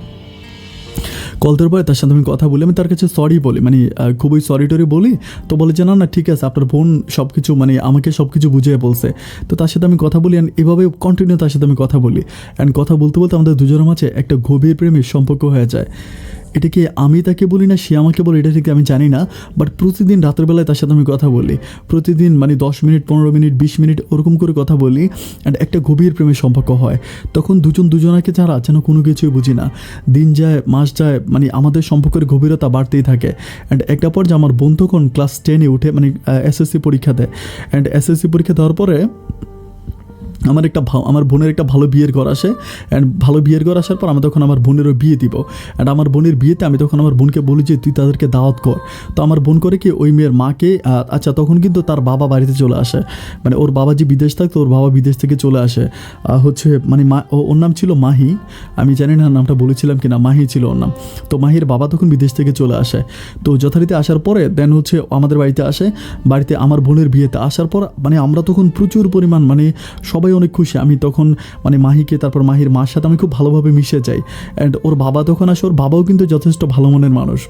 কল দেওয়ার পরে তার সাথে আমি কথা বলি, আমি তার কাছে সরি বলি, মানে খুবই সরি টরি বলি। তো বলে যে না ঠিক আছে, আপনার বোন সব কিছু মানে আমাকে সব কিছু বুঝিয়ে বলছে। তো তার সাথে আমি কথা বলি, অ্যান্ড এভাবে কন্টিনিউ তার সাথে আমি কথা বলি। অ্যান্ড কথা বলতে বলতে আমাদের দুজনের মাঝে একটা গভীর প্রেমের সম্পর্ক হয়ে যায়। এটা কি আমি তাকে বলি না সে আমাকে বলে, এটা ঠিক আমি জানি না, বাট প্রতিদিন রাতের বেলায় তার সাথে আমি কথা বলি। প্রতিদিন মানে 10 মিনিট, 15 মিনিট, 20 মিনিট ওরকম করে কথা বলি, অ্যান্ড একটা গভীর প্রেমের সম্পর্ক হয়। তখন দুজনাকে ছাড়া যেন কোনো কিছুই বুঝি না। দিন যায়, মাস যায়, মানে আমাদের সম্পর্কের গভীরতা বাড়তেই থাকে। অ্যান্ড একটা পর্যায়ে আমার বোন তখন ক্লাস 10-এ উঠে, মানে এসএসসি পরীক্ষা দেয়। অ্যান্ড এসএসসি পরীক্ষা দেওয়ার পরে আমার বোনের একটা ভালো বিয়ের ঘর আসে। অ্যান্ড ভালো বিয়ের ঘর আসার পর আমি তখন আমার বোনেরও বিয়ে দিব। অ্যান্ড আমার বোনের বিয়েতে আমি তখন আমার বোনকে বলি যে তুই তাদেরকে দাওয়াত কর। তো আমার বোন করে কি ওই মেয়ের মাকে, আচ্ছা তখন কিন্তু তার বাবা বাড়িতে চলে আসে, মানে ওর বাবা যে বিদেশ থাকতো, ওর বাবা বিদেশ থেকে চলে আসে। হচ্ছে মানে ওর নাম ছিল মাহি, আমি জানি না নামটা বলেছিলাম কি না, মাহি ছিল ওর নাম। তো মাহির বাবা তখন বিদেশ থেকে চলে আসে। তো যথারীতি আসার পরে দেন হচ্ছে আমাদের বাড়িতে আসে। বাড়িতে আমার বোনের বিয়েতে আসার পর মানে আমরা তখন প্রচুর পরিমাণ মানে সবাই অনেক খুশি। আমি তখন মানে মাহিকে, তারপর মাহির মার সাথে আমি খুব ভালোভাবে মিশে যাই। অ্যান্ড ওর বাবা তখন আসে, ওর বাবাও কিন্তু যথেষ্ট ভালো মনের মানুষ।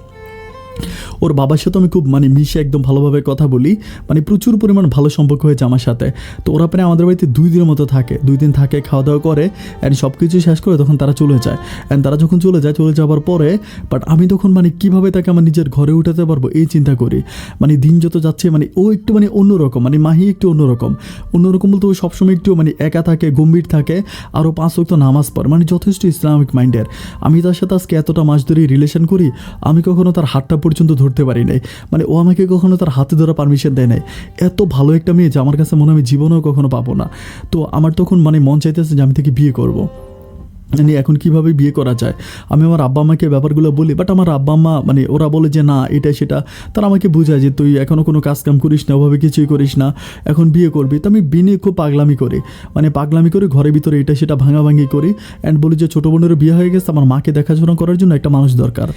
ওর বাবার সাথে আমি খুব মানে মিশে একদম ভালোভাবে কথা বলি, মানে প্রচুর পরিমাণ ভালো সম্পর্ক হয়েছে আমার সাথে। তো ওরা প্রায় আমাদের বাড়িতে 2 দিনের মতো থাকে, 2 দিন থাকে, খাওয়া দাওয়া করে, অ্যান্ড সব কিছু শেষ করে তখন তারা চলে যায়। অ্যান্ড তারা যখন চলে যাওয়ার পরে বাট আমি তখন মানে কীভাবে তাকে আমার নিজের ঘরে উঠাতে পারবো এই চিন্তা করি। মানে দিন যত যাচ্ছে মানে ও একটু মানে অন্যরকম, মানে মাহি একটু অন্যরকম বলতে ও সবসময় একটু মানে একা থাকে, গম্ভীর থাকে, আরও 5 ওয়াক্ত নামাজ পড়ে, মানে যথেষ্ট ইসলামিক মাইন্ডের। আমি তার সাথে আজকে এতটা মাস ধরে রিলেশন করি, আমি কখনো তার হাতটা পর্যন্ত ধরতে পারি নাই, মানে ও আমাকে কখনো তার হাতে ধরা পারমিশন দেয় নাই। এত ভালো একটা মেয়ে যে আমার কাছে মনে হয় আমি জীবনেও কখনো পাবো না। তো আমার তখন মানে মন চাইতেছে যে আমি তাকে বিয়ে করবো। মানে এখন কীভাবে বিয়ে করা যায়, আমি আমার আব্বা আম্মাকে ব্যাপারগুলো বলি, বাট আমার আব্বা আম্মা মানে ওরা বলে যে না এটা সেটা। তারা আমাকে বোঝায় যে তুই এখনও কোনো কাজ কাম করিস না, ওভাবে কিছুই করিস না, এখন বিয়ে করবি। তো আমি বিয়ে খুব পাগলামি করি, মানে পাগলামি করে ঘরের ভিতরে এটা সেটা ভাঙাভাঙি করি। অ্যান্ড বলি যে ছোটো বোনেরও বিয়ে হয়ে গেছে, আমার মাকে দেখাশোনা করার জন্য একটা মানুষ দরকার।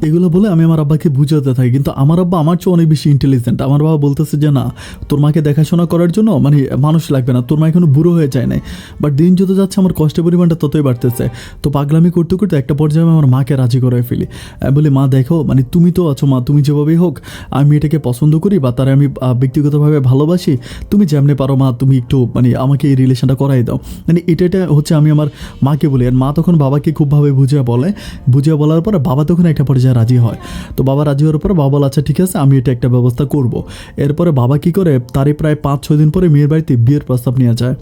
এগুলো বলে আমি আমার আব্বাকে বুঝাতে থাকি, কিন্তু আমার আব্বা আমার চেয়ে অনেক বেশি ইন্টেলিজেন্ট। আমার বাবা বলতেছে যে না, তোর মাকে দেখাশোনা করার জন্য মানে মানুষ লাগবে না, তোর মা এখনো বুড়ো হয়ে যায় নাই। বাট দিন যত যাচ্ছে আমার কষ্টের পরিমাণটা ততই বাড়তেছে। তো পাগলামি করতে করতে একটা পর্যায়ে আমি আমার মাকে রাজি করে ফেলি। আমি বলি, মা দেখো, মানে তুমি তো আছো মা, তুমি যেভাবেই হোক আমি মেয়েটাকে পছন্দ করি বা তারা আমি ব্যক্তিগতভাবে ভালোবাসি, তুমি যেমনি পারো মা, তুমি একটু মানে আমাকে এই রিলেশনটা করাই দাও। মানে এটা হচ্ছে আমি আমার মাকে বলি। আর মা তখন বাবাকে খুবভাবে বুঝিয়ে বলার পরে বাবা তখন একটা পর্যায়ে রাজি হয়। তো বাবা রাজি হওয়ার পরে বাবা বলে আচ্ছা ঠিক আছে, আমি এটা একটা ব্যবস্থা করব। এরপরে বাবা কী করে, তারই প্রায় 5-6 দিন পরে মেয়ের বাড়িতে বিয়ের প্রস্তাব নিয়ে যায়।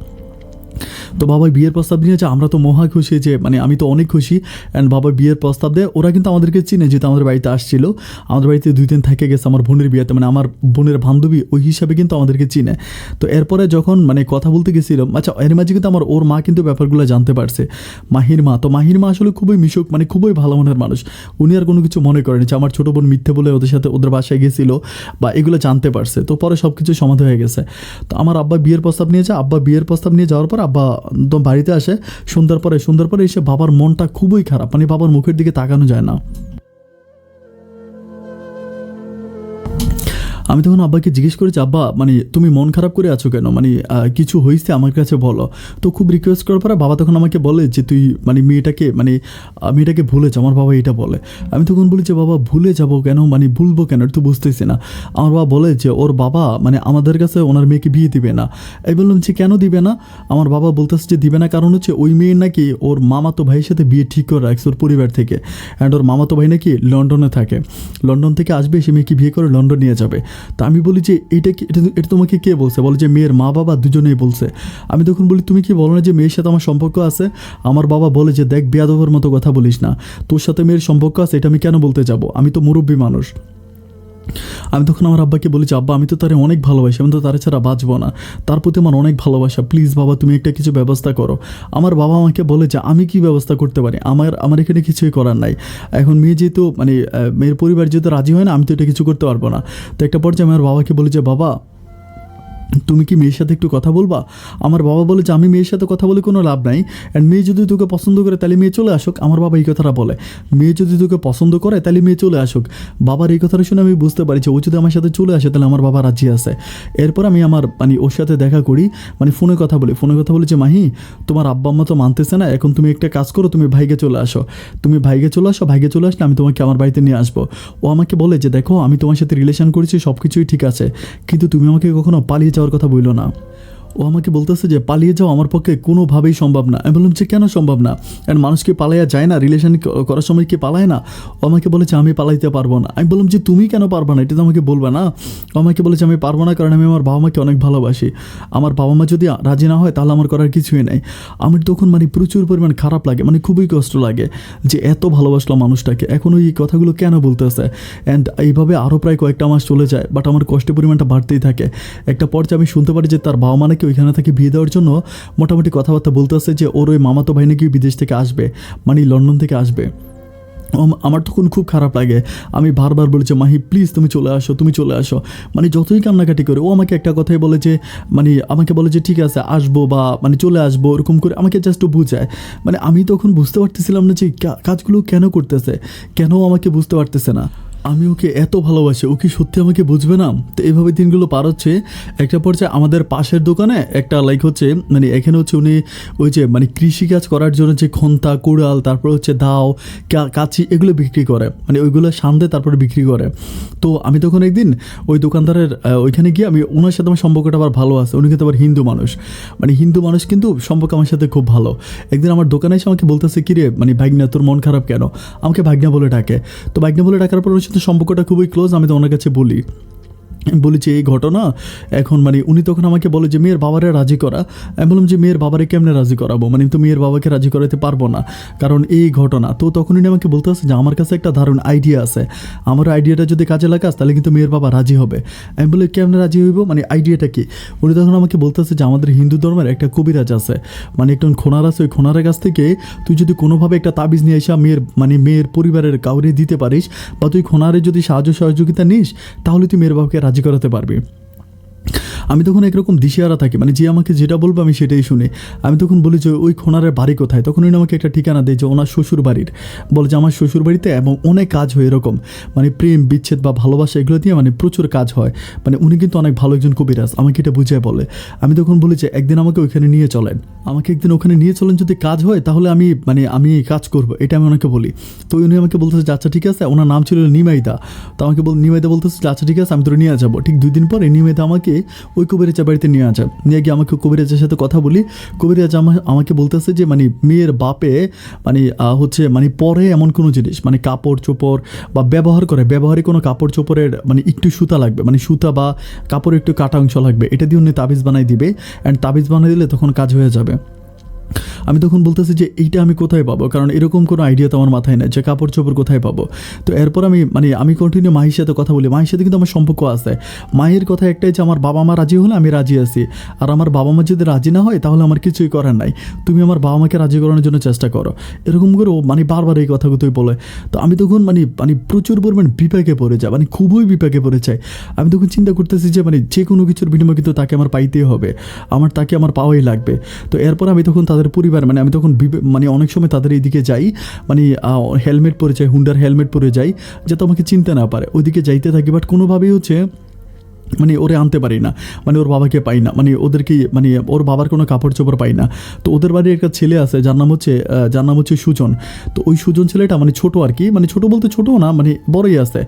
তো বাবা বিয়ের প্রস্তাব নিয়েছে, আমরা তো মহা খুশি, যে মানে আমি তো অনেক খুশি। অ্যান্ড বাবা বিয়ের প্রস্তাব দেয়। ওরা কিন্তু আমাদেরকে চিনে, যেহেতু আমাদের বাড়িতে আসছিল, আমাদের বাড়িতে 2 দিন থেকে গেছে আমার বোনের বিয়েতে, মানে আমার বোনের বান্ধবী ওই হিসাবে কিন্তু আমাদেরকে চিনে। তো এরপরে যখন মানে কথা বলতে গেছিলাম, আচ্ছা এর মাঝে কিন্তু ওর মা কিন্তু ব্যাপারগুলো জানতে পারছে, মাহির মা। তো মাহির মা আসলে খুবই মিশুক, মানে খুবই ভালো মনের মানুষ। উনি আর কোনো কিছু মনে করেনি যে আমার ছোটো বোন মিথ্যে বলে ওদের সাথে ওদের বাসায় গেছিলো বা এগুলো জানতে পারছে। তো পরে সব কিছু সমাধান হয়ে গেছে। তো আমার আব্বা বিয়ের প্রস্তাব নিয়েছে। আব্বা বিয়ের প্রস্তাব নিয়ে যাওয়ার পর আব্বা বাড়িতে আসে সন্ধ্যার পরে এসে বাবার মনটা খুবই খারাপ, মানে বাবার মুখের দিকে তাকানো যায় না। আমি তখন আব্বাকে জিজ্ঞেস করেছি, আব্বা মানে তুমি মন খারাপ করে আছো কেন, মানে কিছু হয়েছে আমার কাছে বলো। তো খুব রিকোয়েস্ট করার পরে বাবা তখন আমাকে বলে যে তুই মানে মেয়েটাকে ভুলে যা। আমার বাবা এটা বলে। আমি তখন বলি যে বাবা ভুলে যাবো কেন, মানে ভুলবো কেন, তো বুঝতেছি না। আমার বাবা বলে যে ওর বাবা মানে আমাদের কাছে ওনার মেয়েকে বিয়ে দিবে না। আমি বললাম যে কেন দিবে না? আমার বাবা বলতেছে যে দিবে না কারণ হচ্ছে ওই মেয়ের নাকি ওর মামাতো ভাইয়ের সাথে বিয়ে ঠিক করে রাখছে ওর পরিবার থেকে। অ্যান্ড ওর মামাতো ভাই নাকি লন্ডনে থাকে, লন্ডন থেকে আসবে, সে মেয়েকে বিয়ে করে লন্ডন নিয়ে যাবে। তা আমি বলি যে এটা তোমাকে কে বলছে? বলে যে মেয়ের মা বাবা দুজনেই বলছে। আমি তখন বলি তুমি কি বলো না যে মেয়ের সাথে আমার সম্পর্ক আছে? আমার বাবা বলে যে দেখ, বেয়াদবের মতো কথা বলিস না, তোর সাথে মেয়ের সম্পর্ক আছে এটা আমি কেন বলতে যাব, আমি তো মুরব্বী মানুষ। আমি তখন আমার আব্বাকে বলি যে আব্বা আমি তো তারে অনেক ভালোবাসি, আমি তো তারে ছাড়া বাঁচবো না, তার প্রতি আমার অনেক ভালোবাসা, প্লিজ বাবা তুমি একটা কিছু ব্যবস্থা করো। আমার বাবা আমাকে বলে যে আমি কি ব্যবস্থা করতে পারি, আমার এখানে কিছুই করার নাই। এখন মেয়ে যেহেতু মানে মেয়ের পরিবার যেহেতু রাজি হয় না, আমি তো এটা কিছু করতে পারবো না। তো একটা পর্যায়ে আমার বাবাকে বলি যে বাবা তুমি কি মেয়ের সাথে একটু কথা বলবা? আমার বাবা বলে যে আমি মেয়ের সাথে কথা বলে কোনো লাভ নাই, অ্যান্ড মেয়ে যদি তোকে পছন্দ করে তাহলে মেয়ে চলে আসুক। আমার বাবা এই কথাটা বলে, মেয়ে যদি তোকে পছন্দ করে তাহলে মেয়ে চলে আসুক। বাবার এই কথাটা শুনে আমি বুঝতে পারি যে ও যদি আমার সাথে চলে আসে তাহলে আমার বাবা রাজি আছে। এরপর আমি আমার মানে ওর সাথে দেখা করি, মানে ফোনে কথা বলি যে মাহি তোমার আব্বা আম্মা তো মানতেছে না, এখন তুমি একটা কাজ করো, তুমি ভাইকে চলে আসো, ভাইকে চলে আসলে আমি তোমাকে আমার বাড়িতে নিয়ে আসবো। ও আমাকে বলে যে দেখো আমি তোমার সাথে রিলেশন করেছি, সব কিছুই ঠিক আছে, কিন্তু তুমি আমাকে কখনো পালিয়ে যাওয়ার কথা বললো না। ও আমাকে বলতেছে যে পালিয়ে যাওয়া আমার পক্ষে কোনোভাবেই সম্ভব না। আমি বললাম যে কেন সম্ভব না? কারণ মানুষ কি পালাইয়া যায় না? রিলেশন করার সময় কি পালায় না? ও আমাকে বলেছে আমি পালাইতে পারবো না। আমি বললাম যে তুমি কেন পারবে না, এটা তো আমাকে বলবে না। ও আমাকে বলেছে আমি পারবো না কারণ আমি আমার বাবা মাকে অনেক ভালোবাসি, আমার বাবা মা যদি রাজি না হয় তাহলে আমার করার কিছুই নাই। আমার তখন মানে প্রচুর পরিমাণ খারাপ লাগে, মানে খুবই কষ্ট লাগে যে এত ভালোবাসলাম মানুষটাকে, এখন ওই কথাগুলো কেন বলতেছে। অ্যান্ড এইভাবে আরও প্রায় কয়েকটা মাস চলে যায়, বাট আমার কষ্টের পরিমাণটা বাড়তেই থাকে। একটা পর্যায়ে আমি শুনতে পারি যে তার বাবা মা নাকি ওইখানে থেকে বিয়ে দেওয়ার জন্য মোটামুটি কথাবার্তা বলতেছে যে ওর ওই মামাতো ভাই নাকি বিদেশ থেকে আসবে, মানে লন্ডন থেকে আসবে। আমার তখন খুব খারাপ লাগে। আমি বারবার বলেছি মাহি প্লিজ তুমি চলে আসো। মানে যতই কান্নাকাটি করে ও আমাকে একটা কথাই বলে যে মানে আমাকে বলে যে ঠিক আছে আসবো বা মানে চলে আসবো, এরকম করে আমাকে জাস্ট বুঝায়। মানে আমি তখন বুঝতে পারতেছিলাম না যে কাজগুলো কেন করতেছে, কেন আমাকে বুঝতে পারতেছে না। আমি ওকে এত ভালোবাসি, ও কি সত্যি আমাকে বুঝবে না? তো এইভাবে দিনগুলো পার হচ্ছে। একটা পর্যায়ে আমাদের পাশের দোকানে একটা লাইক হচ্ছে মানে এখানে হচ্ছে উনি ওই যে মানে কৃষিকাজ করার জন্য যে খন্তা কুড়াল, তারপর হচ্ছে দাও কাঁচি এগুলো বিক্রি করে, মানে ওইগুলো সামনে তারপরে বিক্রি করে। তো আমি তখন একদিন ওই দোকানদারের ওইখানে গিয়ে আমি ওনার সাথে আমার সম্পর্কটা আবার ভালো আছে, উনি কিন্তু আবার হিন্দু মানুষ কিন্তু সম্পর্ক আমার সাথে খুব ভালো। একদিন আমার দোকানে এসে আমাকে বলতেছে কিরে মানে ভাগনা তোর মন খারাপ কেন? আমাকে ভাগনা বলে ডাকে। তো ভাগনা বলে ডাকার পর ওর সাথে সম্পর্কটা খুবই ক্লোজ, আমি তো ওনার কাছে বলি যে এই ঘটনা। এখন মানে উনি তখন আমাকে বলে যে মেয়ের বাবারে রাজি করা। আমি বললাম যে মেয়ের বাবারে কেমনে রাজি করাবো, মানে তো মেয়ের বাবাকে রাজি করাতে পারবো না কারণ এই ঘটনা। তো তখন উনি আমাকে বলতে আসছে যে আমার কাছে একটা দারুণ আইডিয়া আছে, আমার আইডিয়াটা যদি কাজে লাগাস তাহলে কিন্তু মেয়ের বাবা রাজি হবে। আমি বলি কেমনে রাজি হইব, মানে আইডিয়াটা কি? উনি তখন আমাকে বলতে আসছে যে আমাদের হিন্দু ধর্মের একটা কবিরাজ আছে, মানে একটা খোনার আছে, ওই খোনারের কাছ থেকে তুই যদি কোনোভাবে একটা তাবিজ নিয়ে এসে মেয়ের পরিবারের কাউরে দিতে পারিস বা তুই খোনারে যদি সাহায্য সহযোগিতা নিস তাহলে তুই মেয়ের বাবাকে রাজি করাতে পারবি। আমি তখন একরকম দিশেহারা থাকি, মানে যে আমাকে যেটা বলবো আমি সেটাই শুনি। আমি তখন বলি যে ওই খোনারের বাড়ি কোথায়, তখন উনি আমাকে একটা ঠিকানা দেয় যে ওনার শ্বশুর বাড়ির। বলে যে আমার শ্বশুর বাড়িতে এবং অনেক কাজ হয় এরকম, মানে প্রেম বিচ্ছেদ বা ভালোবাসা এগুলো দিয়ে মানে প্রচুর কাজ হয়, মানে উনি কিন্তু অনেক ভালো একজন কবিরাজ, আমাকে এটা বুঝিয়ে বলে। আমি তখন বলি যে একদিন আমাকে ওইখানে নিয়ে চলেন, আমাকে একদিন ওখানে নিয়ে চলেন, যদি কাজ হয় তাহলে আমি কাজ করবো, এটা আমি ওনাকে বলি। তো উনি আমাকে বলতেছে যে আচ্ছা ঠিক আছে, ওনার নাম ছিল নিমাইদা। তো আমাকে নিমাইদা বলতেছে যে আচ্ছা ঠিক আছে আমি তোর নিয়ে যাবো। ঠিক 2 দিন পরে নিমাইদা আমাকে ওই কবিরাজের বাড়িতে নিয়ে আসে, নিয়ে গিয়ে আমাকে কবিরাজের সাথে কথা বলি। কবিরাজ আমাকে বলতেছে যে মানে মেয়ের বাপে হচ্ছে পরে এমন কোনো জিনিস, মানে কাপড় চোপড় বা ব্যবহারে কোনো কাপড় চোপড়ের একটু সুতা লাগবে, সুতা বা কাপড় একটু কাটা অংশ লাগবে, এটা দিয়ে উনি তাবিজ বানাই দিবে। অ্যান্ড তাবিজ বানাই দিলে তখন কাজ হয়ে যাবে। আমি তখন বলতেছি যে এইটা আমি কোথায় পাবো, কারণ এরকম কোনো আইডিয়া তো আমার মাথায় নেই যে কাপড় চোপড় কোথায় পাবো। তো এরপর আমি কন্টিনিউ মাহির সাথে কথা বলি, মাহির সাথে কিন্তু আমার সম্পর্ক আছে। মায়ের কথা একটাই যে আমার বাবা মা রাজি হলে আমি রাজি আছি, আর আমার বাবা মা যদি রাজি না হয় তাহলে আমার কিছুই করার নাই, তুমি আমার বাবা মাকে রাজি করানোর জন্য চেষ্টা করো, এরকম করে ও বারবার এই কথাগুলোই বলে। তো আমি তখন প্রচুর পরিমাণ বিপাকে পড়ে যায়, খুবই বিপাকে পড়ে যায়। আমি তখন চিন্তা করতেছি যে যে কোনো কিছুর বিনিময়ে কিন্তু তাকে আমার পাইতেই হবে, তাকে আমার পাওয়াই লাগবে। তো এরপর আমি তখন তাদের পরিবার আমি তখন অনেক সময় তাদের এইদিকে যাই, হেলমেট পরে যাই, হুন্ডার হেলমেট পরে যাই যাতে আমাকে চিনতে না পারে, ওইদিকে যাইতে থাকি। বাট কোনোভাবেই হচ্ছে ওরে আনতে পারি না, ওর বাবাকে পাই না, ওদেরকে ওর বাবার কোনো কাপড় চোপড় পাই না। তো ওদের বাড়ির একটা ছেলে আছে যার নাম হচ্ছে সুজন। তো ওই সুজন ছেলেটা ছোটো আর কি, ছোটো বলতে ছোটো না, বড়ই আছে,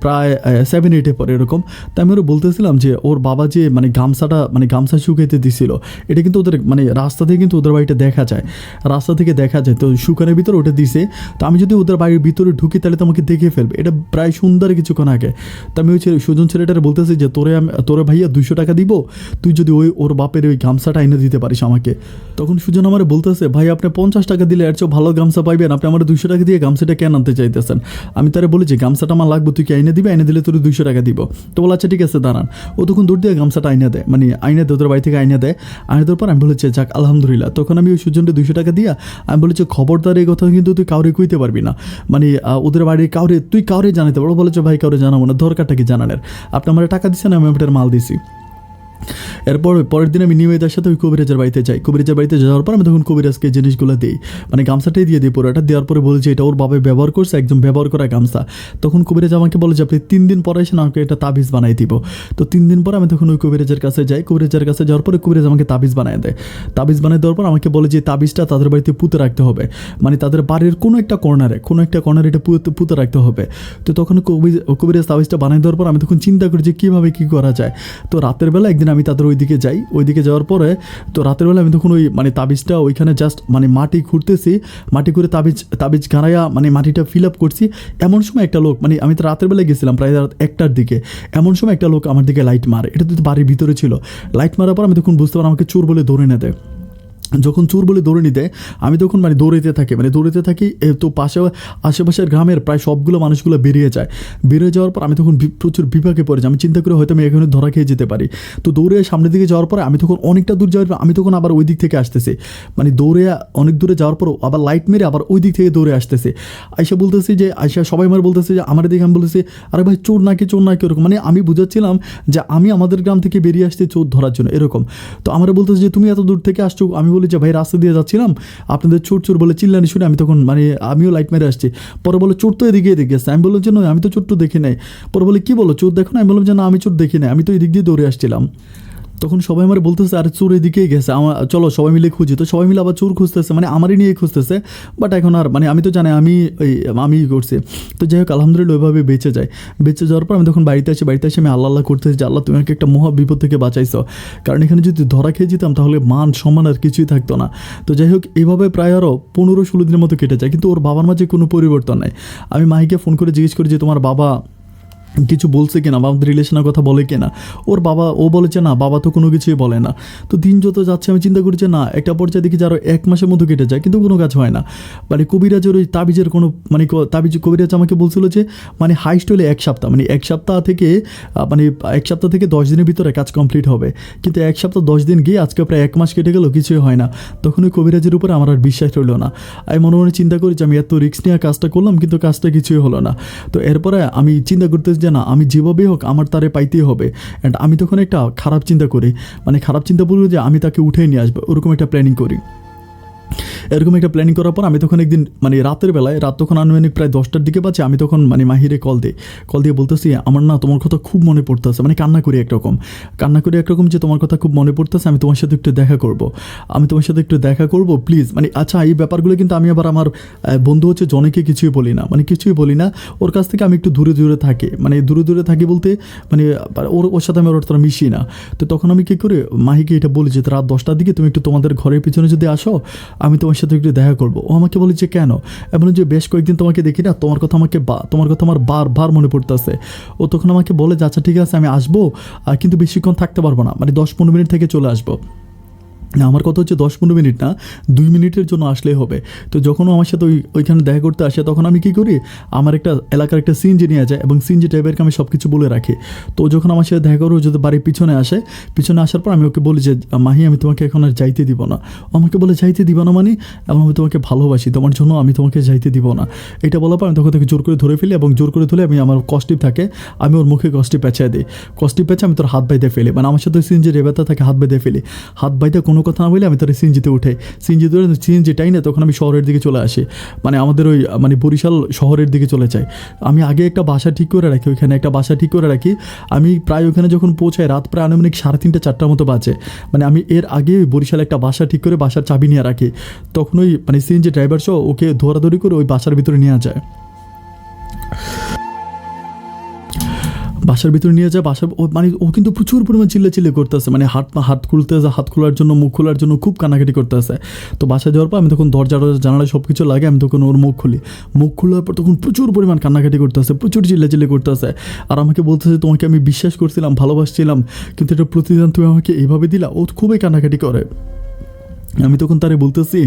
প্রায় 7-8 পরে এরকম। তো আমি ওরা বলতেছিলাম যে ওর বাবা যে গামছা শুকাইতে দিছিল, এটা কিন্তু ওদের রাস্তা থেকে কিন্তু ওদের বাড়িটা দেখা যায়, রাস্তা থেকে দেখা যায়। তো শুকানোর ভিতরে ওটা দিছে। তো আমি যদি ওদের বাড়ির ভিতরে ঢুকি তাহলে তো আমাকে দেখে ফেলবে, এটা প্রায় সুন্দর কিছুক্ষণ আগে। তো আমি ওই সুজন ছেলেটারে বলতেছি যে তোরে ভাইয়া 200 টাকা দিব, তুই যদি ওর বাপের ওই গামছাটা এনে দিতে পারিস আমাকে। তখন সুজন আমার বলতেছে ভাই আপনি 50 টাকা দিলে এর চেয়ে ভালো গামছা পাইবেন, আপনি আমার 200 টাকা দিয়ে গামছাটা কেন আনতে চাইতেছেন? আমি তারে বলি যে গামছাটা আমার লাগবে, তুই কি এনে দিবে, এনে দিলে তোর 200 টাকা দিব। তো বলে আচ্ছা ঠিক আছে দাঁড়ান। ও তখন দূর দিয়ে গামছাটা আইনা দেয়, ওদের বাড়ি থেকে আইনা দেয়। আইনা দেওয়ার পর আমি বলেছি যাক আলহামদুলিল্লাহ। তখন আমি ওই সুজনটা 200 টাকা দিয়া আমি বলেছি খবরদার এই কথা কিন্তু তুই কাউরে কইতে পারবি না, ওদের বাড়ির তুই কাউরে জানাতে পারো। বলেছে ভাই কাউরে জানাবো না, দরকারটা কি জানানের, আপনি আমার টাকা দিচ্ছেন, আমি আপনার মাল দিছি। এরপর পরের দিন আমি নিয়মিতার সাথে ওই কবিরাজের বাড়িতে যাই। কবিরাজের বাড়িতে যাওয়ার পর আমি তখন কবিরাজকে জিনিসগুলো দিই, গামছাটাই দিয়ে দিই পুরোটা। দেওয়ার পরে বলছি এটা ওর বাবা ব্যবহার করছে, একদম ব্যবহার করা গামছা। তখন কবিরাজ আমাকে বলে যে আপনি 3 দিন পরে এসে আমাকে এটা তাবিজ বানাই দিব। তো 3 দিন পর আমি তখন ওই কবিরাজের কাছে যাই। কবিরাজের কাছে যাওয়ার পরে কবিরাজ আমাকে তাবিজ বানায় দেয়। তাবিজ বানিয়ে দেওয়ার পর আমাকে বলে যে তাবিজটা তাদের বাড়িতে পুঁতে রাখতে হবে, তাদের বাড়ির কোনো একটা কর্নারে এটা পুঁতে রাখতে হবে। তো তখন কবিরাজ তাবিজটা বানিয়ে দেওয়ার পর আমি তখন চিন্তা করি যে কীভাবে কী করা যায়। তো রাতের বেলা একদিন আমি তাদের ওইদিকে যাই। ওইদিকে যাওয়ার পরে তো রাতের বেলা আমি তখন ওই তাবিজটা ওইখানে জাস্ট মাটি খুঁড়তেছি, মাটি করে তাবিজ গাড়াইয়া মাটিটা ফিল আপ করছি। এমন সময় একটা লোক আমি তো রাতের বেলায় গেছিলাম প্রায় রাত 1টার দিকে, এমন সময় একটা লোক আমার দিকে লাইট মারে। এটা তো বাড়ির ভিতরে ছিল। লাইট মারার পর আমি তখন বুঝতে পারলাম আমাকে চোর বলে ধরে নিতে। যখন চোর বলে দৌড়ে নিতে আমি তখন দৌড়াইতে থাকি। তো আশেপাশের গ্রামের প্রায় সবগুলো মানুষগুলো বেরিয়ে যাওয়ার পর আমি তখন প্রচুর বিপাকে পড়ে যাই। আমি চিন্তা করে হয়তো আমি এখানে ধরা খেয়ে যেতে পারি। তো দৌড়ে সামনের দিকে যাওয়ার পরে আমি তখন অনেকটা দূর যাওয়ার পর আমি তখন আবার ওই দিক থেকে আসতেছি, দৌড়ে অনেক দূরে যাওয়ার পর আবার লাইট মেরে আবার ওই দিক থেকে দৌড়ে আসতেছে। আয়সা সবাই আমার বলতেছে যে আমার দিকে, আমি বলতেছি আরে ভাই চোর নাকি ওরকম, আমি বুঝাচ্ছিলাম যে আমি আমাদের গ্রাম থেকে বেরিয়ে আসছি চোর ধরার জন্য এরকম। তো আমরা বলতেছে যে তুমি এত দূর থেকে আসছো। আমি বলি যে ভাই রাস্তা দিয়ে যাচ্ছিলাম, আপনাদের চোর বলে চিল্লানি শুনে আমি তখন আমিও লাইট মেরে আসছি। পরে বলে চোর তো এদিকে আসছে। আমি বললাম যে নয়, আমি তো চোর তো দেখি নাই। পরে বলে কি বলো চোর দেখো না? আমি বললাম যে না আমি চোর দেখি নাই, আমি তো এদিক দিয়ে দৌড়ে আসছিলাম। তখন সবাই আমার বলতেছে আরে চোর এদিকেই গেছে, চলো সবাই মিলে খুঁজি। তো সবাই মিলে আবার চোর খুঁজতেছে, আমারই নিয়ে খুঁজতেছে। বাট এখন আর আমি তো জানি আমি করছি। তো যাই হোক আলহামদুলিল্লাহ ওইভাবে বেঁচে যাওয়ার পর আমি তখন বাড়িতে আসি আমি আল্লাহ করতেছি যে আল্লাহ তুমি আমাকে একটা মহা বিপদ থেকে বাঁচাইছো, কারণ এখানে যদি ধরা খেয়ে যেতাম তাহলে মান সম্মান আর কিছুই থাকতো না। তো যাই হোক এইভাবে প্রায় আরও 15-16 দিনের মতো কেটে যায়, কিন্তু ওর বাবার মাঝে কোনো পরিবর্তন নাই। আমি মাহিকে ফোন করে জিজ্ঞেস করি যে তোমার বাবা কিছু বলছে কিনা বা আমাদের রিলেশনের কথা বলে কিনা। ও বলেছে না, বাবা তো কোনো কিছুই বলে না। তো দিন যত যাচ্ছে আমি চিন্তা করছি না, একটা পর্যায়ে দেখি যে আরও 1 মাসের মতো কেটে যায় কিন্তু কোনো কাজ হয় না। কবিরাজের ওই তাবিজের কোনো কবিরাজ আমাকে বলছিল যে হাইস্ট হলে 1 সপ্তাহ, 1 সপ্তাহ থেকে 10 দিনের ভিতরে কাজ কমপ্লিট হবে। কিন্তু 1 সপ্তাহ 10 দিন গিয়ে আজকে প্রায় 1 মাস কেটে গেল, কিছুই হয় না। তখন ওই কবিরাজের উপরে আমার আর বিশ্বাস রইল না। আমি মনে মনে চিন্তা করি যে আমি এত রিস্ক নিয়ে কাজটা করলাম কিন্তু কাজটা কিছুই হলো না। তো এরপরে আমি চিন্তা করতে যে না, আমি যেভাবেই হোক আমার তারে পাইতেই হবে। অ্যান্ড আমি তখন একটা খারাপ চিন্তা করি, মানে খারাপ চিন্তা বলবো যে আমি তাকে উঠে নিয়ে আসবো, ওরকম একটা প্ল্যানিং করি। এরকম একটা প্ল্যানিং করার পর আমি তখন একদিন মানে রাতের বেলায়, রাত তখন আনুমানিক প্রায় 10টার দিকে পাচ্ছি, আমি তখন মানে মাহিরে কল দিয়ে বলতেছি আমার না তোমার কথা খুব মনে পড়তেছে, মানে কান্না করি একরকম যে তোমার কথা খুব মনে পড়তেছে, আমি তোমার সাথে একটু দেখা করব প্লিজ। মানে আচ্ছা, এই ব্যাপারগুলো কিন্তু আমি আবার আমার বন্ধু হচ্ছে জনেকে কিছুই বলি না, ওর কাছ থেকে আমি একটু দূরে থাকি, মানে দূরে থাকি বলতে মানে ওর সাথে আমি ওর তোরা মিশি না। তো তখন আমি কী করি, মাহিকে এটা বলি যে রাত 10টার দিকে তুমি একটু তোমাদের ঘরের পিছনে যদি আসো, আমি তোমার সাথে একটু দেখা করবো। ও আমাকে বলে যে কেন? এমন যে বেশ কয়েকদিন তোমাকে দেখি না, তোমার কথা আমার বারবার মনে পড়তেছে। ও তখন আমাকে বলে যে আচ্ছা ঠিক আছে আমি আসবো, কিন্তু বেশিক্ষণ থাকতে পারবো না, মানে 10-15 মিনিট থেকে চলে আসবো। না, আমার কথা হচ্ছে 10-15 মিনিট না, 2 মিনিটের জন্য আসলেই হবে। তো যখন ও আমার সাথে ওইখানে দেখা করতে আসে, তখন আমি কী করি, আমার একটা এলাকার একটা সিএনজি নিয়ে যায় এবং সিএনজি ড্রাইভারকে আমি সব কিছু বলে রাখি। তো যখন আমার সাথে দেখা করো, যদি বাড়ির পিছনে আসার পর আমি ওকে বলি যে মাহি আমি তোমাকে এখন আর যাইতে দিব না। ও আমাকে বলে যাইতে দিব না মানে? এবং আমি তোমাকে ভালোবাসি, তোমার জন্য আমি তোমাকে যাইতে দিব না। এটা বলার পর আমি তখন তাকে জোর করে ধরে ফেলি, এবং জোর করে ধরে আমি আমার কস্টিপ থাকে, আমি ওর মুখে কস্টিপ পেঁচাই দিই। কস্টিপ পেঁচে আমি তোর হাত বাইতে ফেলি, মানে আমার সাথে সিএনজি ড্রাইভারটা থাকে, হাত বাইতে ফেলি। হাত বাইতে কোনো কথা না বলে আমি তার সিএনজিতে উঠে সিএনজিটাই না, তখন আমি শহরের দিকে চলে আসি, মানে আমাদের ওই মানে বরিশাল শহরের দিকে চলে যাই। আমি আগে একটা বাসা ঠিক করে রাখি, ওইখানে একটা বাসা ঠিক করে রাখি। আমি প্রায় ওখানে যখন পৌঁছাই রাত প্রায় আনুমানিক 3:30-4টার মতো বাজে। মানে আমি এর আগে ওই বরিশালে একটা বাসা ঠিক করে বাসার চাবি নিয়ে রাখি। তখন ওই মানে সিএনজি ড্রাইভার সহ ওকে ধরাধরি করে ওই বাসার ভিতরে নিয়ে যায়। মানে ও কিন্তু প্রচুর পরিমাণ চিল্লে করতেছে, মানে হাত খোলার জন্য, মুখ খোলার জন্য খুব কান্নাকাটি করতেছে। তো বাসায় যাওয়ার পর আমি তখন দরজা জানালা সব কিছু লাগে, আমি তখন ওর মুখ খোলার পর তখন প্রচুর পরিমাণ কান্নাকাটি করতেছে, প্রচুর চিল্লে করতেছে। আর আমাকে বলতেছে তোমাকে আমি বিশ্বাস করছিলাম, ভালোবাসছিলাম, কিন্তু এটা প্রতিদিন তুমি আমাকে এইভাবে দিলা। ও খুবই কান্নাকাটি করে। আমি তখন তারে বলতেছি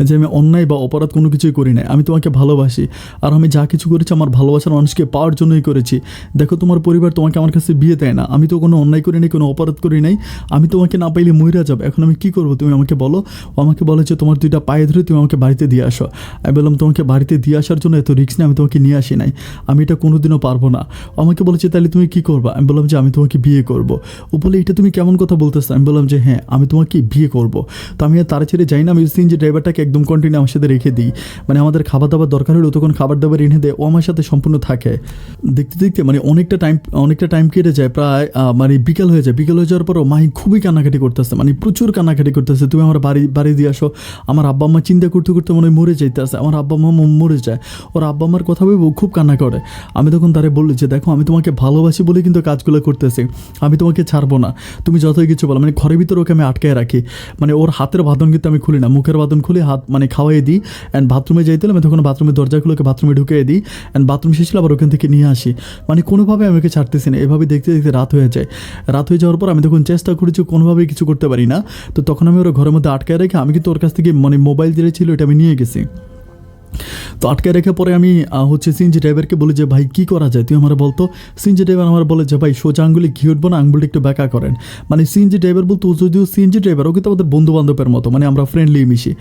যে আমি অন্যায় বা অপরাধ কোনো কিছুই করি নাই, আমি তোমাকে ভালোবাসি, আর আমি যা কিছু করেছি আমার ভালোবাসার মানুষকে পাওয়ার জন্যই করেছি। দেখো তোমার পরিবার তোমাকে আমার কাছে বিয়ে দেয় না, আমি তো কোনো অন্যায় করি নাই, কোনো অপরাধ করি নাই, আমি তোমাকে না পাইলে মইরা যাবো, এখন আমি কী করবো তুমি আমাকে বলো। ও আমাকে বলে যে তোমার 2টা পায়ে ধরে তুমি আমাকে বাড়িতে দিয়ে আসো। আমি বললাম তোমাকে বাড়িতে দিয়ে আসার জন্য এত রিস্ক নিয়ে আমি তোমাকে নিয়ে আসি নাই, আমি এটা কোনোদিনও পারবো না। আমাকে বলেছে তাহলে তুমি কী করবা? আমি বললাম যে আমি তোমাকে বিয়ে করবো। ও বলে এটা তুমি কেমন কথা বলতেছো? আমি বললাম যে হ্যাঁ আমি তোমাকে বিয়ে করবো। তো আমি তারা ছেড়ে যাই না, আমি সিএনজি ড্রাইভারটাকে একদম কন্টিনিউ আমার সাথে রেখে দিই, মানে আমাদের খাবার দাবার দরকার হলেও তখন খাবার দাবার এনে দেয়, ও আমার সাথে সম্পূর্ণ থাকে। দেখতে মানে অনেকটা টাইম কেটে যায়, প্রায় মানে বিকেল হয়ে যাওয়ার পরও মাহি খুবই কান্নাকাটি করতেছে, মানে প্রচুর কান্নাকাটি করতেছে, তুমি আমার বাড়ি দিয়ে আসো। আমার আব্বা আম্মা চিন্তা করতে মনে হয় মরে যাইতেছে, আমার আব্বা আম্মা মরে যায়, ওর আব্বা আম্মার কথা ভেবে খুব কান্না করে। আমি তখন তারে বললি যে দেখো আমি তোমাকে ভালোবাসি বলে কিন্তু কাজগুলো করতেছি, আমি তোমাকে ছাড়বো না, তুমি যতই কিছু বলো। মানে ঘরের ভিতরে ওকে আমি আটকায় রাখি, মানে ওর হাতের বাঁধন কিন্তু আমি খুলি না, মুখের বাঁধন খুলে হাত মানে খাওয়াই দিই। অ্যান্ড বাথরুমে যাইতে হলে আমি তখন বাথরুমের দরজাগুলোকে বাথরুমে ঢুকিয়ে দিই, অ্যান্ড বাথরুম শেষ হলে আবার ওখান থেকে নিয়ে আসি। মানে কোনোভাবে আমি ওকে ছাড়তেছি না। এভাবে দেখতে রাত হয়ে যায়। রাত হয়ে যাওয়ার পর আমি তখন চেষ্টা করেছি, কোনোভাবেই কিছু করতে পারি না। তো তখন আমি ওর ঘরের মধ্যে আটকায় রেখে আমি কিন্তু ওর কাছ থেকে মানে মোবাইল যেটা ছিল এটা আমি নিয়ে গেছি। তো আটকে রেখে পরে আমি সিএনজি ড্রাইভারকে বলি যে ভাই কী করা যায় তুই আমার বলতো। সিএনজি ড্রাইভার আমার বলে যে ভাই সোজা আঙ্গুলে ঘি উঠবো না, আঙ্গুলটা একটু ব্যাকা করেন। মানে সিএনজি ড্রাইভার বলতো যদিও সিএনজি ড্রাইভার, ওকে তো আমাদের বন্ধু বান্ধবের মতো, মানে আমরা ফ্রেন্ডলি মিশি।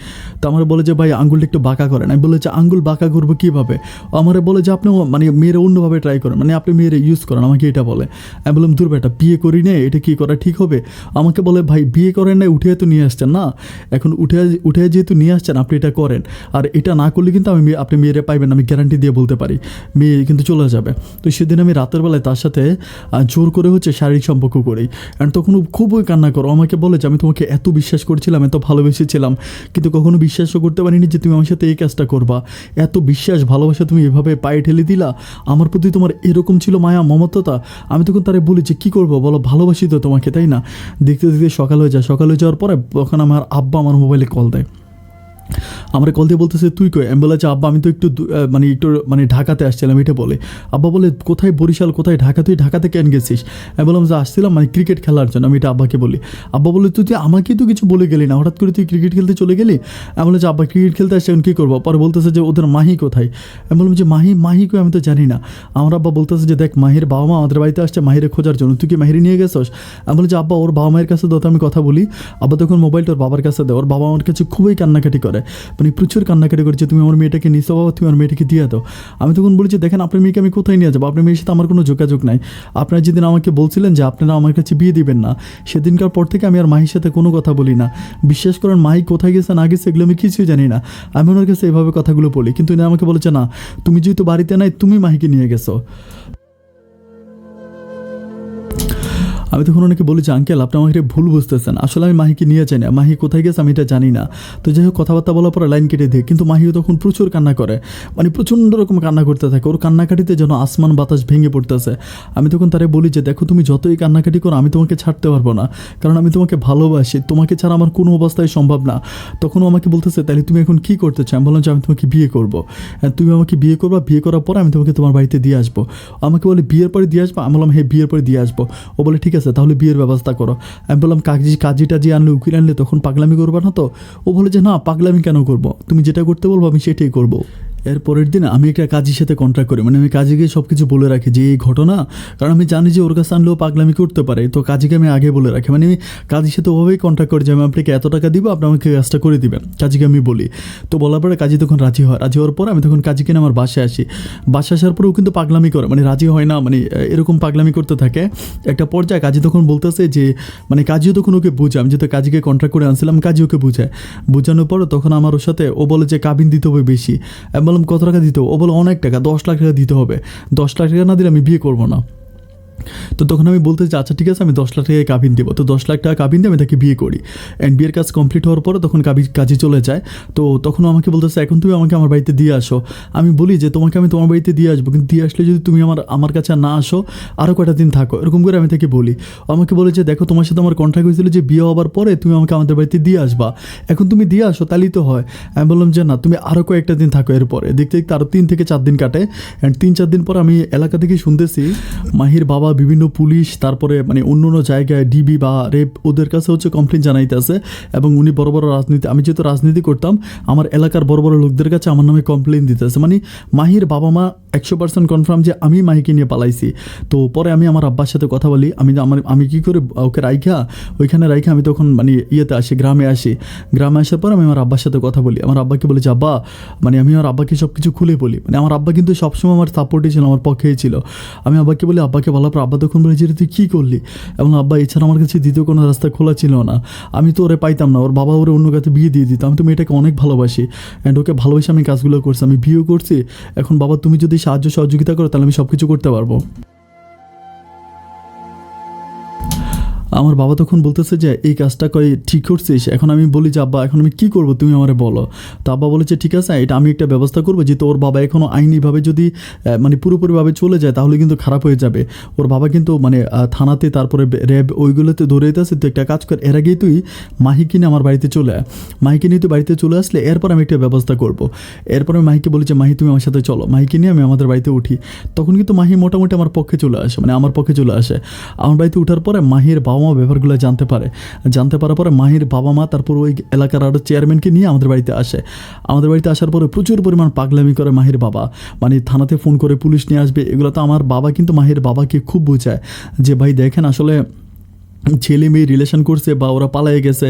তো আমার বলে যে ভাই আঙ্গুলটা একটু বাঁকা করেন। আমি বলে যে আঙ্গুল বাঁকা করবো কীভাবে? আমার বলে যে আপনি মানে মেয়েরা অন্যভাবে ট্রাই করেন, মানে আপনি মেয়েরা ইউজ করেন, আমাকে এটা বলে। আমি বললাম দূর বেটা, বিয়ে করি নে, এটা কী করা ঠিক হবে? আমাকে বলে ভাই বিয়ে করেন না, উঠে তো নিয়ে আসছেন না, এখন উঠে যেহেতু নিয়ে আসছেন আপনি এটা করেন, আর এটা না করলে কিন্তু আপনি মেয়েরে পাইবেন, আমি গ্যারান্টি দিয়ে বলতে পারি, মেয়ে কিন্তু চলে যাবে। তো সেদিন আমি রাতের বেলায় তার সাথে জোর করে শারীরিক সম্পর্ক করি। অ্যান্ড তখন খুবই কান্না করো, আমাকে বলে যে আমি তোমাকে এত বিশ্বাস করছিলাম, এত ভালোবেসেছিলাম, কিন্তু কখনো বিশ্বাসও করতে পারিনি যে তুমি আমার সাথে এই কাজটা করবা। এত বিশ্বাস ভালোবাসা তুমি এভাবে পায়ে ঠেলে দিলা, আমার প্রতি তোমার এরকম ছিল মায়া মমত্বতা। আমি তখন তারে বলি যে কী করবো বলো, ভালোবাসি তো তোমাকে, তাই না? দেখতে দেখতে সকাল হয়ে যাওয়ার পরে তখন আমার আব্বা আমার মোবাইলে কল দেয়। আমার কল দিয়ে বলতেছে তুই কই? আমি বলেছি আব্বা আমি তো একটু মানে ঢাকাতে আসছিলাম, এটা বলে। আব্বা বলে কোথায় বরিশাল, কোথায় ঢাকা, তুই ঢাকাতে কেন গেছিস? আমি বললাম যে আসছিলাম মানে ক্রিকেট খেলার জন্য, আমি এটা আব্বাকে বলি। আব্বা বলে তুই আমাকে তো কিছু বলে গেলি না, হঠাৎ করে তুই ক্রিকেট খেলতে চলে গেলি? আমি বলেছি আব্বা ক্রিকেট খেলতে আসছে, এখন কী করবো? পরে বলতেছে যে ওদের মাহি কোথায়? আমি বললাম যে মাহি কই, আমি তো জানি না। আমার আব্বা বলতেছে যে দেখ মাহির বাবা মা আমাদের বাড়িতে আসছে মাহিরে খোঁজার জন্য, তুই কি মাহিরে নিয়ে গেছস? আমি বলি যে আব্বা ওর বাবা মায়ের কাছে তো আমি কথা বলি। আব্বা তখন মোবাইলটা ওর বাবার কাছে দেয়, ওর বাবা আমার কাছে খুবই কান্নাকাটি করে। মানে প্রচুর কান্নাকাটি করেছে, তুমি আমার মেয়েটাকে নিছো বাবা, তুমি আমার মেয়েটাকে দিয়ে দাও। আমি তখন বলি যে দেখেন আপনার মেয়েকে আমি কোথায় নিয়ে যাবো, আপনার মেয়ের সাথে আমার কোনো যোগাযোগ নাই। আপনারা যেদিন আমাকে বলছিলেন যে আপনারা আমার কাছে বিয়ে দিবেন না, সেদিনকার পর থেকে আমি আর মাহির সাথে কোনো কথা বলি না। বিশ্বাস করেন মাহি কোথায় গেছে না গেছে এগুলো আমি কিছুই জানি না। আমি ওনার কাছে এভাবে কথাগুলো বলি, কিন্তু উনি আমাকে বলেছে না, তুমি যেহেতু বাড়িতে নাই তুমি মাহিকে নিয়ে গেছো। আমি তখন ওনাকে বলি যে আঙ্কেল আপনি আমাকে ভুল বুঝতেছেন, আসলে আমি মাহিকে নিয়ে যাই না, মাহি কোথায় গেছে আমি এটা জানি না। তো যাই হোক কথাবার্তা বলার পরে লাইন কেটে দিই, কিন্তু মাহিও তখন প্রচুর কান্না করে, মানে প্রচণ্ড রকম কান্না করতে থাকে। ওর কান্নাকাটিতে যেন আসমান বাতাস ভেঙে পড়তেছে। আমি তখন তারে বলি যে দেখো তুমি যতই কান্নাকাটি করো আমি তোমাকে ছাড়তে পারবো না, কারণ আমি তোমাকে ভালোবাসি, তোমাকে ছাড়া আমার কোনো অবস্থায় সম্ভব না। তখনও আমাকে বলতেছে তাহলে তুমি এখন কী করতে চাও? আমি বললাম যে আমি তোমাকে বিয়ে করবো, তুমি আমাকে বিয়ে করবা, বিয়ে করার পরে আমি তোমাকে তোমার বাড়িতে দিয়ে আসবো। আমাকে বলে বিয়ের পরে দিয়ে আসবো? আমি বললাম হ্যাঁ বিয়ের পরে দিয়ে আসবো। ও বলে ঠিক আছে তাহলে বিয়ের ব্যবস্থা করো। আমি বললাম কাজী টাজি আনলে উকিল আনলে তখন পাগলামি করবা না তো? ও বলে যে না পাগলামি কেন করবো, তুমি যেটা করতে বলবো আমি সেটাই করবো। এর পরের দিন আমি একটা কাজীর সাথে কন্ট্রাক্ট করি, মানে আমি কাজীকে সব কিছু বলে রাখি যে এই ঘটনা, কারণ আমি জানি যে ওর কাছে আনলেও পাগলামি করতে পারে, তো কাজীকে আমি আগে বলে রাখি। মানে আমি কাজীর সাথে ওভাবেই কন্ট্রাক্ট করি যে আমি আপনাকে এত টাকা দিব, আপনি আমাকে কাজটা করে দিবেন, কাজীকে আমি বলি। তো বলার পরে কাজী তখন রাজি হয়। রাজি হওয়ার পর আমি তখন কাজীকে নিয়ে আমার বাসায় আসি। বাসায় আসার পরেও কিন্তু পাগলামি করে, মানে রাজি হয় না, মানে এরকম পাগলামি করতে থাকে। একটা পর্যায়ে কাজী তখন বলতেছে যে মানে কাজীও তখন ওকে বুঝে, আমি যেহেতু কাজীকে কন্ট্রাক্ট করে আনছিলাম, কাজী ওকে বুঝায়। বোঝানোর পর তখন আমার ওর সাথে ও বলে যে কাবিন দিতে হবে বেশি। আমি বললাম কত টাকা দিতে হবে? ও বলে অনেক টাকা, 10 লাখ টাকা দিতে হবে, 10 লাখ টাকা না দিলে আমি বিয়ে করবো না। তো তখন আমি বলতে চাই আচ্ছা ঠিক আছে আমি 10 লাখ টাকায় কাবিন দেবো। তো 10 লাখ টাকা কাবিন দিয়ে আমি তাকে বিয়ে করি। অ্যান্ড বিয়ের কাজ কমপ্লিট হওয়ার পরে তখন কাজে চলে যায়। তো তখন আমাকে বলতেছে এখন তুমি আমাকে আমার বাড়িতে দিয়ে আসো। আমি বলি যে তোমাকে আমি তোমার বাড়িতে দিয়ে আসবো, কিন্তু দিয়ে আসলে যদি তুমি আমার কাছে না আসো আরও কয়টা দিন থাকো, এরকম করে আমি তাকে বলি। আমাকে বলে যে দেখো তোমার সাথে আমার কন্ট্রাক্ট হয়েছিল যে বিয়ে হওয়ার পরে তুমি আমাকে আমাদের বাড়িতে দিয়ে আসবা, এখন তুমি দিয়ে আসো তাহলেই তো হয়। আমি বললাম যে না তুমি আরও কয়েকটা দিন থাকো। এরপরে দেখতে দেখতে আরও 3 থেকে 4 দিন কাটে। অ্যান্ড 3-4 দিন পর আমি এলাকা থেকে শুনতেছি মাহির বাবা বিভিন্ন পুলিশ তারপরে মানে অন্য অন্য জায়গায় ডিবি বা রেপ ওদের কাছে হচ্ছে কমপ্লেন জানাইতেছে, এবং উনি বড় বড় রাজনীতি, আমি যেহেতু রাজনীতি করতাম আমার এলাকার বড় বড় লোকদের কাছে আমার নামে কমপ্লেন দিতেছে। মানে মাহির বাবা মা 100% কনফার্ম যে আমি মাহিকে নিয়ে পালাইছি। তো পরে আমি আমার আব্বার সাথে কথা বলি, আমি কী করে ওকে ওইখানে রাইখা আমি তখন মানে ইয়েতে আসি, গ্রামে আসি। গ্রামে আসার পর আমি আমার আব্বার সাথে কথা বলি। আমার আব্বাকে বলি যে আব্বা, মানে আমি আমার আব্বাকে সব কিছু খুলে বলি। মানে আমার আব্বা কিন্তু সবসময় আমার সাপোর্টই ছিল, আমার পক্ষেই ছিল। আমি আব্বাকে বলি, আব্বাকে বলার পর আব্বা তখন বলে যে তুই কী করলি? এবং আব্বা এছাড়া আমার কাছে দ্বিতীয় কোনো রাস্তা খোলা ছিল না, আমি তো ওরে পাইতাম না, ওর বাবা ওরে অন্য কাছে বিয়ে দিয়ে দিত। আমি তো মেয়েটাকে অনেক ভালোবাসি, অ্যান্ড ওকে ভালোবেসে আমি কাজগুলো করছি, আমি বিয়েও করছি। এখন বাবা তুমি যদি সাহায্য সহযোগিতা করো তাহলে আমি সব কিছু করতে পারবো। আমার বাবা তখন বলতেছে যে এই কাজটা করে ঠিক করছিস। এখন আমি বলি যে আব্বা এখন আমি কী করবো তুমি আমারে বলো। তো আব্বা বলেছে ঠিক আছে এটা আমি একটা ব্যবস্থা করবো, যেহেতু ওর বাবা এখনও আইনিভাবে যদি মানে পুরোপুরিভাবে চলে যায় তাহলে কিন্তু খারাপ হয়ে যাবে। ওর বাবা কিন্তু মানে থানাতে তারপরে র্যাব ওইগুলোতে দৌড়াইতেছে। তো একটা কাজ কর, এর আগেই তুই মাহিকে নিয়ে আমার বাড়িতে চলে আয়, মাহিকে নিয়ে তুই বাড়িতে চলে আসলে এরপর আমি একটা ব্যবস্থা করবো। এরপর আমি মাহিকে বলি যে মাহি তুমি আমার সাথে চলো, মাহিকে নিয়ে আমি আমাদের বাড়িতে উঠি। তখন কিন্তু মাহি মোটামুটি আমার পক্ষে চলে আসে, মানে আমার পক্ষে চলে আসে। আমার বাড়িতে ওঠার পরে মাহির বাবা মা ব্যাপারগুলো জানতে পারার পরে মাহির বাবা মা তারপর ওই এলাকার আরও চেয়ারম্যানকে নিয়ে আমাদের বাড়িতে আসে। আমাদের বাড়িতে আসার পরে প্রচুর পরিমাণ পাগলামি করে মাহির বাবা, মানে থানাতে ফোন করে পুলিশ নিয়ে আসবে এগুলো। তো আমার বাবা কিন্তু মাহির বাবাকে খুব বোঝায় যে ভাই দেখেন আসলে ছেলে মেয়ে রিলেশন করছে বা ওরা পালায়ে গেছে,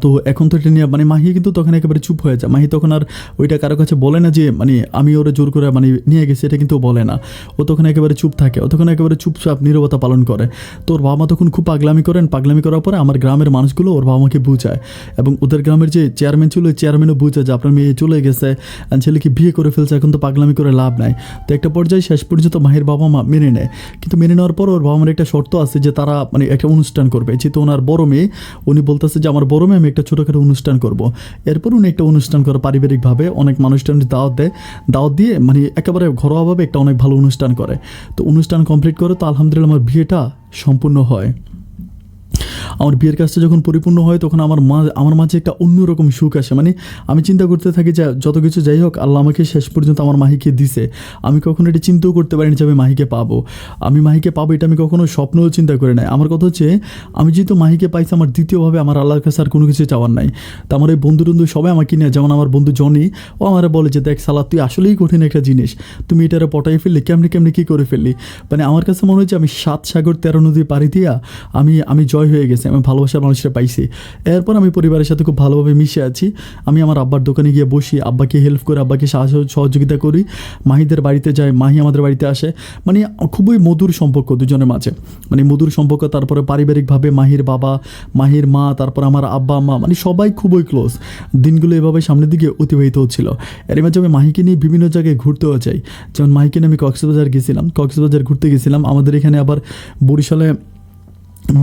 তো এখন তো এটা নিয়ে মানে মাহি কিন্তু তখন একেবারে চুপ হয়ে যায়। মাহি তখন আর ওইটা কারো কাছে বলে না যে মানে আমি ওরা জোর করে মানে নিয়ে গেছি, এটা কিন্তু বলে না। ও তখন একেবারে চুপ থাকে, ও তখন একেবারে চুপচাপ নীরবতা পালন করে। তো ওর বাবা মা তখন খুব পাগলামি করার পরে আমার গ্রামের মানুষগুলো ওর বাবা মাকে বুঝায়, এবং ওদের গ্রামের যে চেয়ারম্যান ছিল ওই চেয়ারম্যানও বুঝায় যে আপনার মেয়ে চলে গেছে, ছেলেকে বিয়ে করে ফেলছে, এখন তো পাগলামি করে লাভ নাই। তো একটা পর্যায়ে শেষ পর্যন্ত মাহির বাবা মা মেনে নেয়, কিন্তু মেনে নেওয়ার পর ওর বাবা মার একটা শর্ত আছে যে তারা মানে একটা অনুষ্ঠান করবে, যেহেতু ওনার বড় মেয়ে, উনি বলতেছে যে আমার বড় মেয়ে আমি একটা ছোটোখাটো অনুষ্ঠান করব। এরপর উনি একটা অনুষ্ঠান করে পারিবারিকভাবে অনেক মানুষজন দাওয়াত দিয়ে মানে একেবারে ঘরোয়াভাবে একটা অনেক ভালো অনুষ্ঠান করে। তো অনুষ্ঠান কমপ্লিট করে তো আলহামদুলিল্লাহ আমার বিয়েটা সম্পূর্ণ হয়। আমার বিয়ের কাজটা যখন পরিপূর্ণ হয় তখন আমার মাঝে একটা অন্যরকম সুখ আসে। মানে আমি চিন্তা করতে থাকি যে যত কিছু যাই হোক আল্লাহ আমাকে শেষ পর্যন্ত আমার মাহিকে দিছে। আমি কখনো এটা চিন্তাও করতে পারিনি যে আমি মাহিকে পাবো এটা আমি কখনো স্বপ্নেও চিন্তা করি নাই। আমার কথা হচ্ছে আমি যেহেতু মাহিকে পাইছি, আমার দ্বিতীয়ভাবে আমার আল্লাহর কাছে আর কোনো কিছু চাওয়ার নাই। তো আমার এই বন্ধু সবাই আমাকে নিয়ে, যেমন আমার বন্ধু জনি, ও আমার বলে যে দেখ সালা তুই আসলেই কঠিন একটা জিনিস, তুমি এটারে পটাই ফেললি কেমনি কী করে ফেললি। মানে আমার কাছে মনে হচ্ছে আমি 7 সাগর 13 নদী পাড়ি দিয়া আমি জয় হয়ে গেছি। করতেছি, আমি ভালোবাসার মানুষরা পাইছি। এরপর আমি পরিবারের সাথে খুব ভালোভাবে মিশে আছি। আমি আমার আব্বার দোকানে গিয়ে বসি, আব্বাকে হেল্প করে, আব্বাকে সহযোগিতা করি, মাহিদের বাড়িতে যাই, মাহি আমাদের বাড়িতে আসে। মানে খুবই মধুর সম্পর্ক দুজনের মাঝে, মানে মধুর সম্পর্ক। তারপরে পারিবারিকভাবে মাহির বাবা, মাহির মা, তারপর আমার আব্বা আম্মা, মানে সবাই খুবই ক্লোজ। দিনগুলো এভাবে সামনের দিকে অতিবাহিত হচ্ছিল। এর মাঝে আমি মাহিকে নিয়ে বিভিন্ন জায়গায় ঘুরতেও যাই। যেমন মাহিকে নিয়ে আমি কক্সবাজার গেছিলাম, কক্সবাজার ঘুরতে গেছিলাম। আমাদের এখানে আবার বরিশালে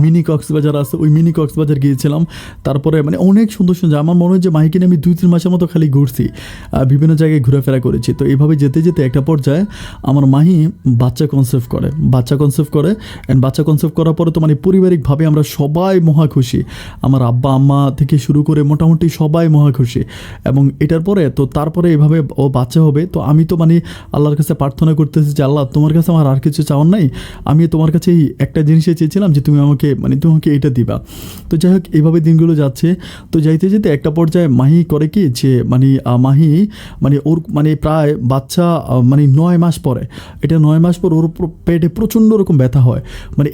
মিনি কক্সবাজার আছে, ওই মিনি কক্সবাজার গিয়েছিলাম। তারপরে মানে অনেক সুন্দর সুন্দর, আমার মনে হয় যে মাহিকে নিয়ে আমি 2-3 মাসের মতো খালি ঘুরছি, বিভিন্ন জায়গায় ঘোরাফেরা করেছি। তো এইভাবে যেতে যেতে একটা পর্যায়ে আমার মাহি বাচ্চা কনসেপ্ট করে, অ্যান্ড বাচ্চা কনসেপ্ট করার পরে তো মানে পারিবারিকভাবে আমরা সবাই মহা খুশি। আমার আব্বা আম্মা থেকে শুরু করে মোটামুটি সবাই মহা খুশি। এবং এটার পরে তো তারপরে এভাবে ও বাচ্চা হবে। তো আমি তো মানে আল্লাহর কাছে প্রার্থনা করতেছি যে আল্লাহ, তোমার কাছে আমার আর কিছু চাওয়ার নাই, আমি তোমার কাছে এই একটা জিনিসই চেয়েছিলাম যে তুমি আমাকে এটা দিবা। তো যাই হোক এইভাবে দিনগুলো যাচ্ছে। তো যাইতে যেতে একটা পর্যায়ে মাহি করে কি যে মাহি ওর প্রায় বাচ্চা 9 মাস পরে, এটা 9 মাস পর ওর পেটে প্রচণ্ড রকম ব্যথা হয়।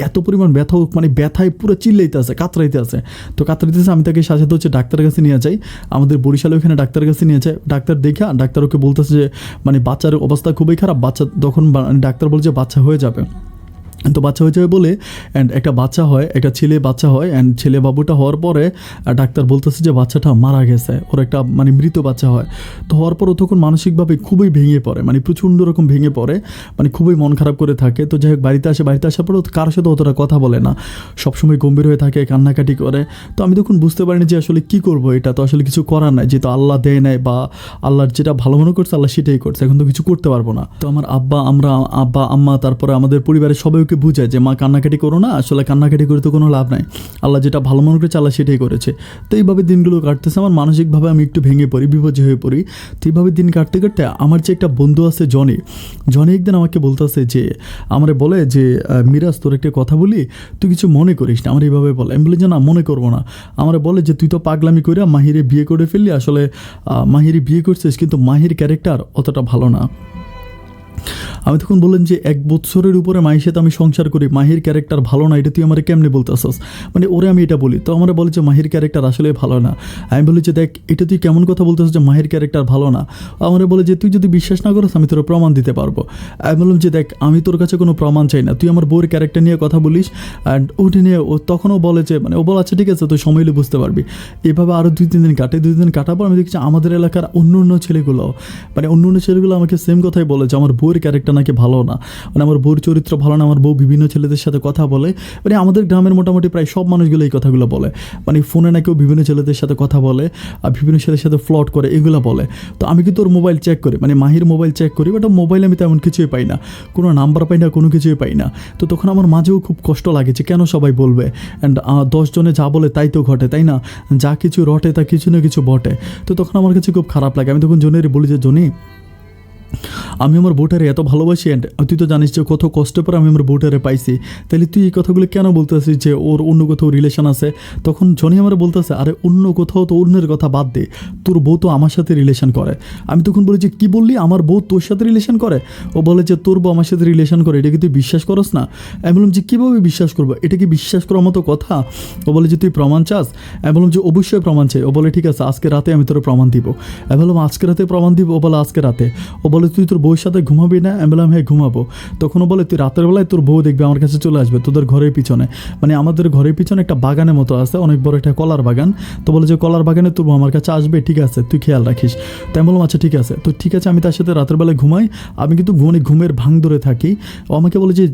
এত পরিমাণ ব্যথা, ব্যথায় পুরো চিল্লাইতে আছে, কাতরাইতে আছে। তো কাতরাইতেছে, আমি তাকে সাথে হচ্ছে ডাক্তারের কাছে নিয়ে যাই। আমাদের বরিশালে ওখানে ডাক্তারের কাছে নিয়ে যায়। ডাক্তার ডাক্তার ওকে বলতেছে যে বাচ্চার অবস্থা খুবই খারাপ। বাচ্চা তখন ডাক্তার বলছে বাচ্চা হয়ে যাবে। তো বাচ্চা হয়ে যাবে বলে অ্যান্ড একটা বাচ্চা হয়, একটা ছেলে বাচ্চা হয়। অ্যান্ড ছেলে বাবুটা হওয়ার পরে ডাক্তার বলতেছে যে বাচ্চাটা মারা গেছে, ওর একটা মৃত বাচ্চা হয়। তো হওয়ার পর ও তখন মানসিকভাবে খুবই ভেঙে পড়ে, প্রচণ্ড রকম ভেঙে পড়ে, খুবই মন খারাপ করে থাকে। তো যাই হোক বাড়িতে আসার পরেও কারোর সাথে অতটা কথা বলে না, সবসময় গম্ভীর হয়ে থাকে, কান্নাকাটি করে। তো আমি তখন বুঝতে পারিনি যে আসলে কী করবো, এটা তো আসলে কিছু করার নাই, যেহেতু আল্লাহ দেয় নাই বা আল্লাহর যেটা ভালো মনে করছে আল্লাহ সেটাই করছে, এখন তো কিছু করতে পারবো না। তো আমার আব্বা আম্মা তারপরে আমাদের পরিবারের সবাই ওকে বুঝায় যে মা কান্নাকাটি করো না, আসলে কান্নাকাটি করে তো কোনো লাভ নাই, আল্লাহ যেটা ভালো মনে করেছে আল্লাহ সেটাই করেছে। তো এইভাবে দিনগুলো কাটতেছে। আমার মানসিকভাবে আমি একটু ভেঙে পড়ি, বিপর্যয় হয়ে পড়ি। তো এইভাবে দিন কাটতে কাটতে আমার যে একটা বন্ধু আছে জনি একদিন আমাকে বলতেছে যে বলে যে মিরাজ, তোর একটা কথা বলি, তুই কিছু মনে করিস না। আমার এইভাবে বলে, আমি বলি যে না, মনে করবো না। বলে যে তুই তো পাগলামি করে মাহিরে বিয়ে করে ফেললি, আসলে মাহিরে বিয়ে করছিস কিন্তু মাহির ক্যারেক্টার অতটা ভালো না। আমি তখন বললেন যে 1 বছরের উপরে মাহির সাথে আমি সংসার করি, মাহির ক্যারেক্টার ভালো না, এটা তুই আমার কেমনে বলতেছস? ওরে আমি এটা বলি। তো আমরা বলে যে মাহির ক্যারেক্টার আসলে ভালো না। আমি বলি যে দেখ, এটা তুই কেমন কথা বলতেছস যে মাহির ক্যারেক্টার ভালো না? আমরা বলে যে তুই যদি বিশ্বাস না করিস আমি তোর প্রমাণ দিতে পারবো। আমি বললাম যে দেখ, আমি তোর কাছে কোনো প্রমাণ চাই না, তুই আমার বউয়ের ক্যারেক্টার নিয়ে কথা বলিস। অ্যান্ড ওটা নিয়ে ও তখনও বলে যে ও বলে আচ্ছা ঠিক আছে, তুই সময় হলে বুঝতে পারবি। এভাবে আরও 2-3 দিন কাটে। 2 দিন কাটার পর আমি দেখছি আমাদের এলাকার অন্য ছেলেগুলো আমাকে সেম কথাই বলে যে আমার বউয়ের ক্যারেক্টার নাকি ভালো না, আমার বউর চরিত্র ভালো না, আমার বউ বিভিন্ন ছেলেদের সাথে কথা বলে। আমাদের গ্রামের মোটামুটি প্রায় সব মানুষগুলো এই কথাগুলো বলে, ফোনে নাকি বিভিন্ন ছেলেদের সাথে কথা বলে আর বিভিন্ন ছেলের সাথে ফ্লট করে, এগুলো বলে। তো আমি কিন্তু ওর মোবাইল চেক করি, মাহির মোবাইল চেক করি, বাট মোবাইলে আমি তেমন কিছুই পাই না, কোনো নাম্বার পাই না, কোনো কিছুই পাই না। তো তখন আমার মাঝেও খুব কষ্ট লাগে যে কেন সবাই বলবে, অ্যান্ড 10 জনে যা বলে তাই তো ঘটে, তাই না? যা কিছু রটে তা কিছু না কিছু বটে। তো তখন আমার কাছে খুব খারাপ লাগে। আমি তখন জনের বলি যে জনি, আমি আমার বউটারে এত ভালোবাসি, অ্যান্ড তুই তো জানিস যে কত কষ্ট করে আমি আমার বউটারে পাইছি, তাহলে তুই এই কথাগুলো কেন বলতেছিস যে ওর অন্য কোথাও রিলেশন আছে? তখন জনি আমার বলতেছে, আরে অন্য কোথাও তো, অন্যের কথা বাদ দে, তোর বউ তো আমার সাথে রিলেশন করে। আমি তখন বলি যে কী বললি, আমার বউ তোর সাথে রিলেশন করে? ও বলে যে তোর বউ আমার সাথে রিলেশন করে, এটা কি তুই বিশ্বাস করস না? আমি বললাম যে কীভাবে বিশ্বাস করবো, এটা কি বিশ্বাস করার মতো কথা? ও বলে যে তুই প্রমাণ চাস? আমি বললাম যে অবশ্যই প্রমাণ চাই। ও বলে ঠিক আছে, আজকে রাতে আমি তোর প্রমাণ দিব। আমি বললাম আজকে রাতে প্রমাণ দিব? ও বলে আজকে রাতে। ও বলে তুই তোর বউর সাথে ঘুমাবি না? আমি বললাম হ্যাঁ ঘুমাবো। তখন ও বলে তুই রাতের বেলায় তোর বউ দেখবে আমার কাছে চলে আসবে তোদের ঘরের পিছনে, আমাদের ঘরের পিছনে একটা বাগানের মতো আছে, অনেক বড় একটা কলার বাগান। তো বলে যে কলার বাগানে তোর বউ আমার কাছে আসবে, ঠিক আছে তুই খেয়াল রাখিস। তাই বললাম আচ্ছা ঠিক আছে। তো ঠিক আছে, আমি তার সাথে রাতের বেলায় ঘুমাই। আমি কিন্তু ঘুমের ভাঙ ধরে থাকি। ও আমাকে বলে যে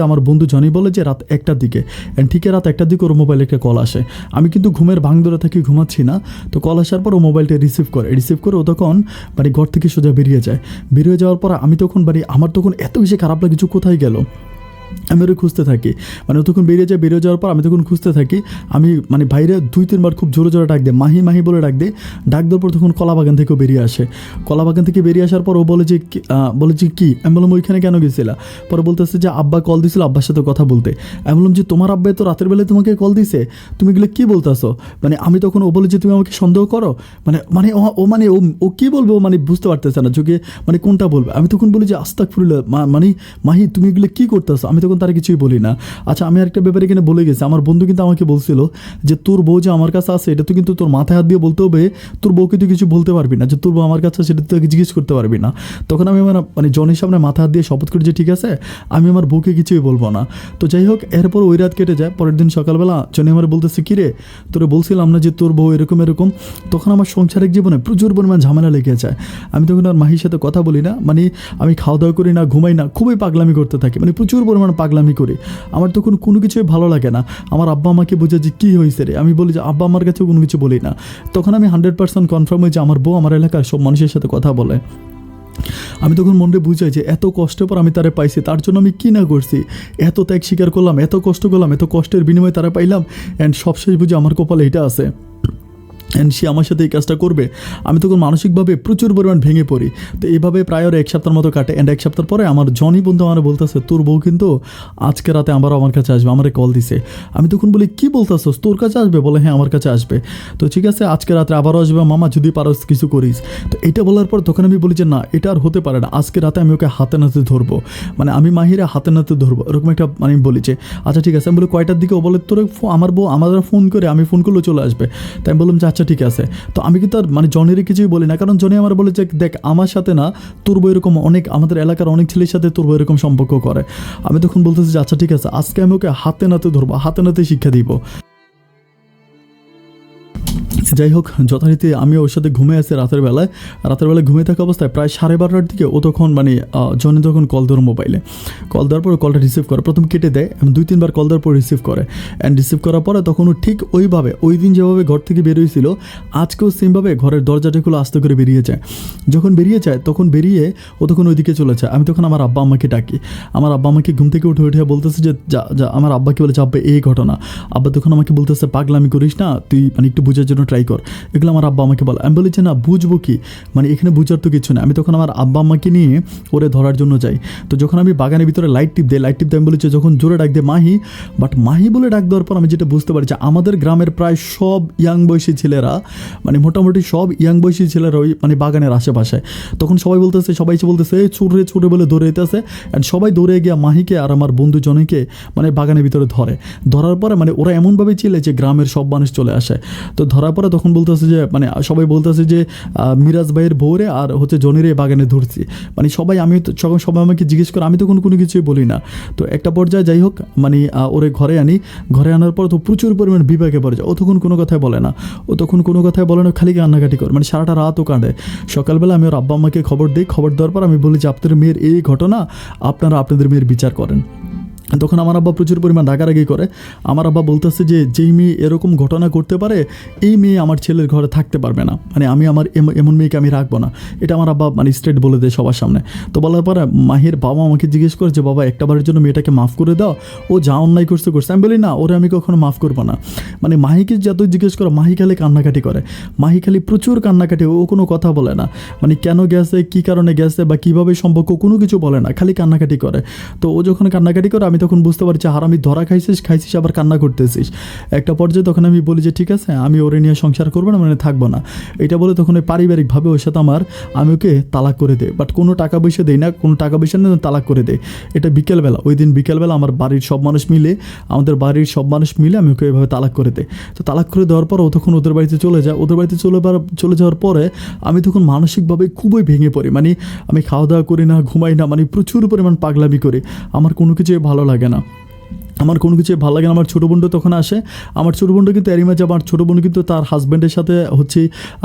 আমার বন্ধু জনি বলে যে রাত 1টার দিকে, ঠিক রাত 1টার দিকে ওর মোবাইলে একটা কল আসে। আমি কিন্তু ঘুমের ভাঙ ধরে থাকি, ঘুমাচ্ছি না। তো কল আসার পর ও মোবাইলটা রিসিভ করে ও তখন ঘর থেকে সোজা বেরিয়ে যাওয়ার পর আমি তখন আমার তখন এত বেশি খারাপ লাগে, কিছু কোথায় গেল, আমি ওরা খুঁজতে থাকি। ও তখন বেরিয়ে যাওয়ার পর আমি তখন খুঁজতে থাকি। আমি বাইরে 2-3 বার খুব জোরে ডাক দেয়, মাহি বলে ডাক দেওয়ার পর তখন কলাবাগান থেকেও বেরিয়ে আসে। কলাবাগান থেকে বেরিয়ে আসার পর ও বলে যে কি? আমি বললাম ওইখানে কেন গেছিলা? পরে বলতেছে যে আব্বা কল দিছিল, আব্বার সাথে কথা বলতে। আমি বললাম যে তোমার আব্বা তো রাতের বেলায় তোমাকে কল দিছে, তুমি এগুলো কী বলতেছো? আমি তখন ও বলে যে তুমি আমাকে সন্দেহ করো, ও কী বলবে, ও বুঝতে পারতেছে না, যোগে কোনটা বলবে। আমি তখন বলি যে আস্তাগফিরুল্লাহ, মাহি তুমি এগুলো কী করতেছো? আমি তখন তার কিছুই বলি না। আচ্ছা, আমি আরেকটা ব্যাপারে এখানে বলে গেছি, আমার বন্ধু কিন্তু আমাকে বলছিল যে তোর বউ যে আমার কাছে আছে এটা তো কিন্তু তোর মাথায় হাত দিয়ে বলতে হবে, তোর বউকে তুই কিছু বলতে পারবি না, যে তোর বউ আমার কাছে আছে সেটা তুই জিজ্ঞেস করতে পারবি না। তখন আমি আমার মানে জনের সামনে মাথা হাত দিয়ে শপথ করি যে ঠিক আছে, আমি আমার বউকে কিছুই বলবো না। তো যাই হোক, এরপর ওই রাত কেটে যায়। পরের দিন সকালবেলা জনি আমার বলতেছে, কী রে, তোরে বলছিলাম না যে তোর বউ এরকম এরকম। তখন আমার সংসারিক জীবনে প্রচুর পরিমাণ ঝামেলা লেগে যায়। আমি তখন আর মাহির সাথে কথা বলি না, মানে আমি খাওয়া দাওয়া করি না, ঘুমাই না, খুবই পাগলামি করতে থাকি, মানে প্রচুর পরিমাণ পাগলামি করি। আমার তখন কোনো কিছুই ভালো লাগে না। আমার আব্বা আমাকে বোঝে যে কী হয়েছে রে, আমি বলি যে আব্বা আমার কাছে কোনো কিছু বলি না। তখন আমি 100% কনফার্ম হই যে আমার বউ আমার এলাকার সব মানুষের সাথে কথা বলে। আমি তখন মনে বুঝাই যে এত কষ্টের পর আমি তারা পাইছি, তার জন্য আমি কী না করছি, এত ত্যাগ স্বীকার করলাম, এত কষ্ট করলাম, এত কষ্টের বিনিময়ে তারা পাইলাম, অ্যান্ড সবশেষ বুঝে আমার কপালে এটা আছে অ্যান্ড সে আমার সাথে এই কাজটা করবে। আমি তখন মানসিকভাবে প্রচুর পরিমাণ ভেঙে পড়ি। তো এইভাবে প্রায় আর 1 সপ্তাহের মতো কাটে। অ্যান্ড 1 সপ্তাহ পরে আমার জনি বন্ধু আমার বলতেছে, তোর বউ কিন্তু আজকে রাতে আবারও আমার কাছে আসবে, আমারে কল দিছে। আমি তখন বলি, কী বলতেছস, তোর কাছে আসবে? বলে হ্যাঁ, আমার কাছে আসবে। তো ঠিক আছে, আজকে রাতে আবারও আসবে মামা, যদি পারস কিছু করিস। তো এটা বলার পর তখন আমি বলি যে না, এটা আর হতে পারে না, আজকে রাতে আমি ওকে হাতে নাতে ধরবো, মানে আমি মাহিরা হাতে নাতে ধরবো, এরকম একটা মানে আমি বলি যে আচ্ছা ঠিক আছে। আমি বলি কয়টার দিকে? ও বলে তোর আমার বউ আমাদের ফোন করে, আমি ফোন করলেও চলে আসবে। তাই আমি বললাম যে আচ্ছা ঠিক আছে। তো আমি কিন্তু আর মানে জনের কিছুই বলি না, কারণ জনি আমার বলে যে দেখ, আমার সাথে না তোর বউ এরকম অনেক, আমাদের এলাকার অনেক ছেলের সাথে তোর বউ এরকম সম্পর্ক করে। আমি তখন বলতেছি যে আচ্ছা ঠিক আছে, আজকে আমি ওকে হাতে নাতে ধরবো, হাতে নাতে শিক্ষা দিব। যাই হোক, যথারীতি আমি ওর সাথে ঘুমিয়ে আসি রাতের বেলায় ঘুমিয়ে থাকা অবস্থায় প্রায় 12:30টার দিকে ও তখন মানে জনি তখন কল ধরো মোবাইলে, কল দেওয়ার পর কলটা রিসিভ করে, প্রথম কেটে দেয়, 2-3 বার কল দেওয়ার পর রিসিভ করে। অ্যান্ড রিসিভ করার পরে তখন ও ঠিক ওইভাবে ওই দিন যেভাবে ঘর থেকে বেরিয়েছিল আজকেও সেমভাবে ঘরের দরজাটা খুলে আস্তে করে বেরিয়ে যায়। যখন বেরিয়ে যায় তখন বেরিয়ে ও তখন ওইদিকে চলে যায়। আমি তখন আমার আব্বা আম্মাকে ডাকি, আমার আব্বা আমাকে ঘুম থেকে উঠে বলতেছে যে যা, আমার আব্বাকে বলেছে আব্বা এই ঘটনা। আব্বা তখন আমাকে বলতেছে পাগলামি করিস না, তুই মানে একটু বোঝার জন্য ট্রাই কর, এগুলো আমার আব্বা আমাকে বলে। আমি বলি যে না, বুঝবো কি, মানে এখানে বুঝার তো কিছু না। আমি তখন আমার আব্বা আম্মাকে নিয়ে ওরে ধরার জন্য যাই। তো যখন আমি বাগানের ভিতরে লাইট টিপ দেয় আমি বলি যে যখন জোরে ডাক দেয় মাহি, বাট মাহি বলে ডাক দেওয়ার পর আমি যেটা বুঝতে পারি যে আমাদের গ্রামের প্রায় সব ইয়াং বয়সী ছেলেরা, মানে মোটামুটি সব ইয়াং বয়সী ছেলেরা ওই মানে বাগানের আশেপাশে। তখন সবাই এসে বলতেছে এই ছুটে বলে দৌড়ে যেতেছে। অ্যান্ড সবাই দৌড়ে গিয়ে মাহিকে আর আমার বন্ধু জনিকে মানে বাগানের ভিতরে ধরার পরে মানে ওরা এমনভাবে ছিলে যে গ্রামের সব মানুষ চলে আসে। তো ধরার পরে তখন বলতেছে যে মানে সবাই বলতেছে যে মিরাজ ভাইয়ের বউরে আর হচ্ছে জনিরে বাগানে ধরছি, মানে সবাই, আমি যখন সবাই আমাকে জিজ্ঞেস করে আমি তখন কোনো কিছুই বলি না। তো একটা পর্যায়ে যাই হোক মানে ওরে ঘরে আনার পর তো প্রচুর পরিমাণ বিপাকে পড়ে যায়। ও তখন কোনো কথাই বলে না, খালি কান্নাকাটি করে, মানে সারাটা রাতও কাঁদে। সকালবেলা আমি ওর আব্বা আম্মাকে খবর দিই, খবর দেওয়ার পর আমি বলি যে আপনাদের মেয়ের এই ঘটনা, আপনারা আপনাদের মেয়ের বিচার করেন। তখন আমার আব্বা প্রচুর পরিমাণ রাগারাগি করে। আমার আব্বা বলতেছে যে যেই মেয়ে এরকম ঘটনা করতে পারে এই মেয়ে আমার ছেলের ঘরে থাকতে পারবে না, মানে আমি আমার এমন মেয়েকে আমি রাখবো না, এটা আমার আব্বা মানে স্ট্রেট বলে দেয় সবার সামনে। তো বলার পরে মাহির বাবা আমাকে জিজ্ঞেস করে যে বাবা একটাবারের জন্য মেয়েটাকে মাফ করে দাও, ও যা অন্যায় করছে। আমি বলি না, ওরে আমি কখনো মাফ করবো না। মানে মাহিকে যতই জিজ্ঞেস করো মাহি খালি কান্নাকাটি করে, মাহি খালি প্রচুর কান্নাকাটি, ও কোনো কথা বলে না, মানে কেন গেছে, কী কারণে গেছে বা কীভাবে সম্পর্ক, কোনো কিছু বলে না, খালি কান্নাকাটি করে। তো ও যখন কান্নাকাটি করে আমি তখন বুঝতে পারছি হারামি ধরা খাইছিস আবার কান্না করতেছিস। একটা পর্যায়ে তখন আমি বলি যে ঠিক আছে, আমি ওরে নিয়ে সংসার করবো না, মানে থাকবো না, এটা বলে তখন ওই পারিবারিকভাবে ওর সাথে আমি ওকে তালাক করে দেয়। বাট কোনো টাকা পয়সা দেই না, কোনো টাকা পয়সা নেই, তালাক করে দেয়। এটা বিকেলবেলা, ওই দিন বিকেলবেলা আমাদের বাড়ির সব মানুষ মিলে আমি ওকে এভাবে তালাক করে দেয়। তো তালাক করে দেওয়ার পর ও তখন ওদের বাড়িতে চলে যায়। চলে যাওয়ার পরে আমি তখন মানসিকভাবে খুবই ভেঙে পড়ি, মানে আমি খাওয়া দাওয়া করি না, ঘুমাই না, মানে প্রচুর পরিমাণ পাগলামি করি, আমার কোনো কিছুই ভালো লাগে না। আমার ছোটো বোনটা তখন আসে। আমার ছোটো বোনটা কিন্তু এরই মাঝে আমার ছোটো বোন কিন্তু তার হাজব্যান্ডের সাথে হচ্ছে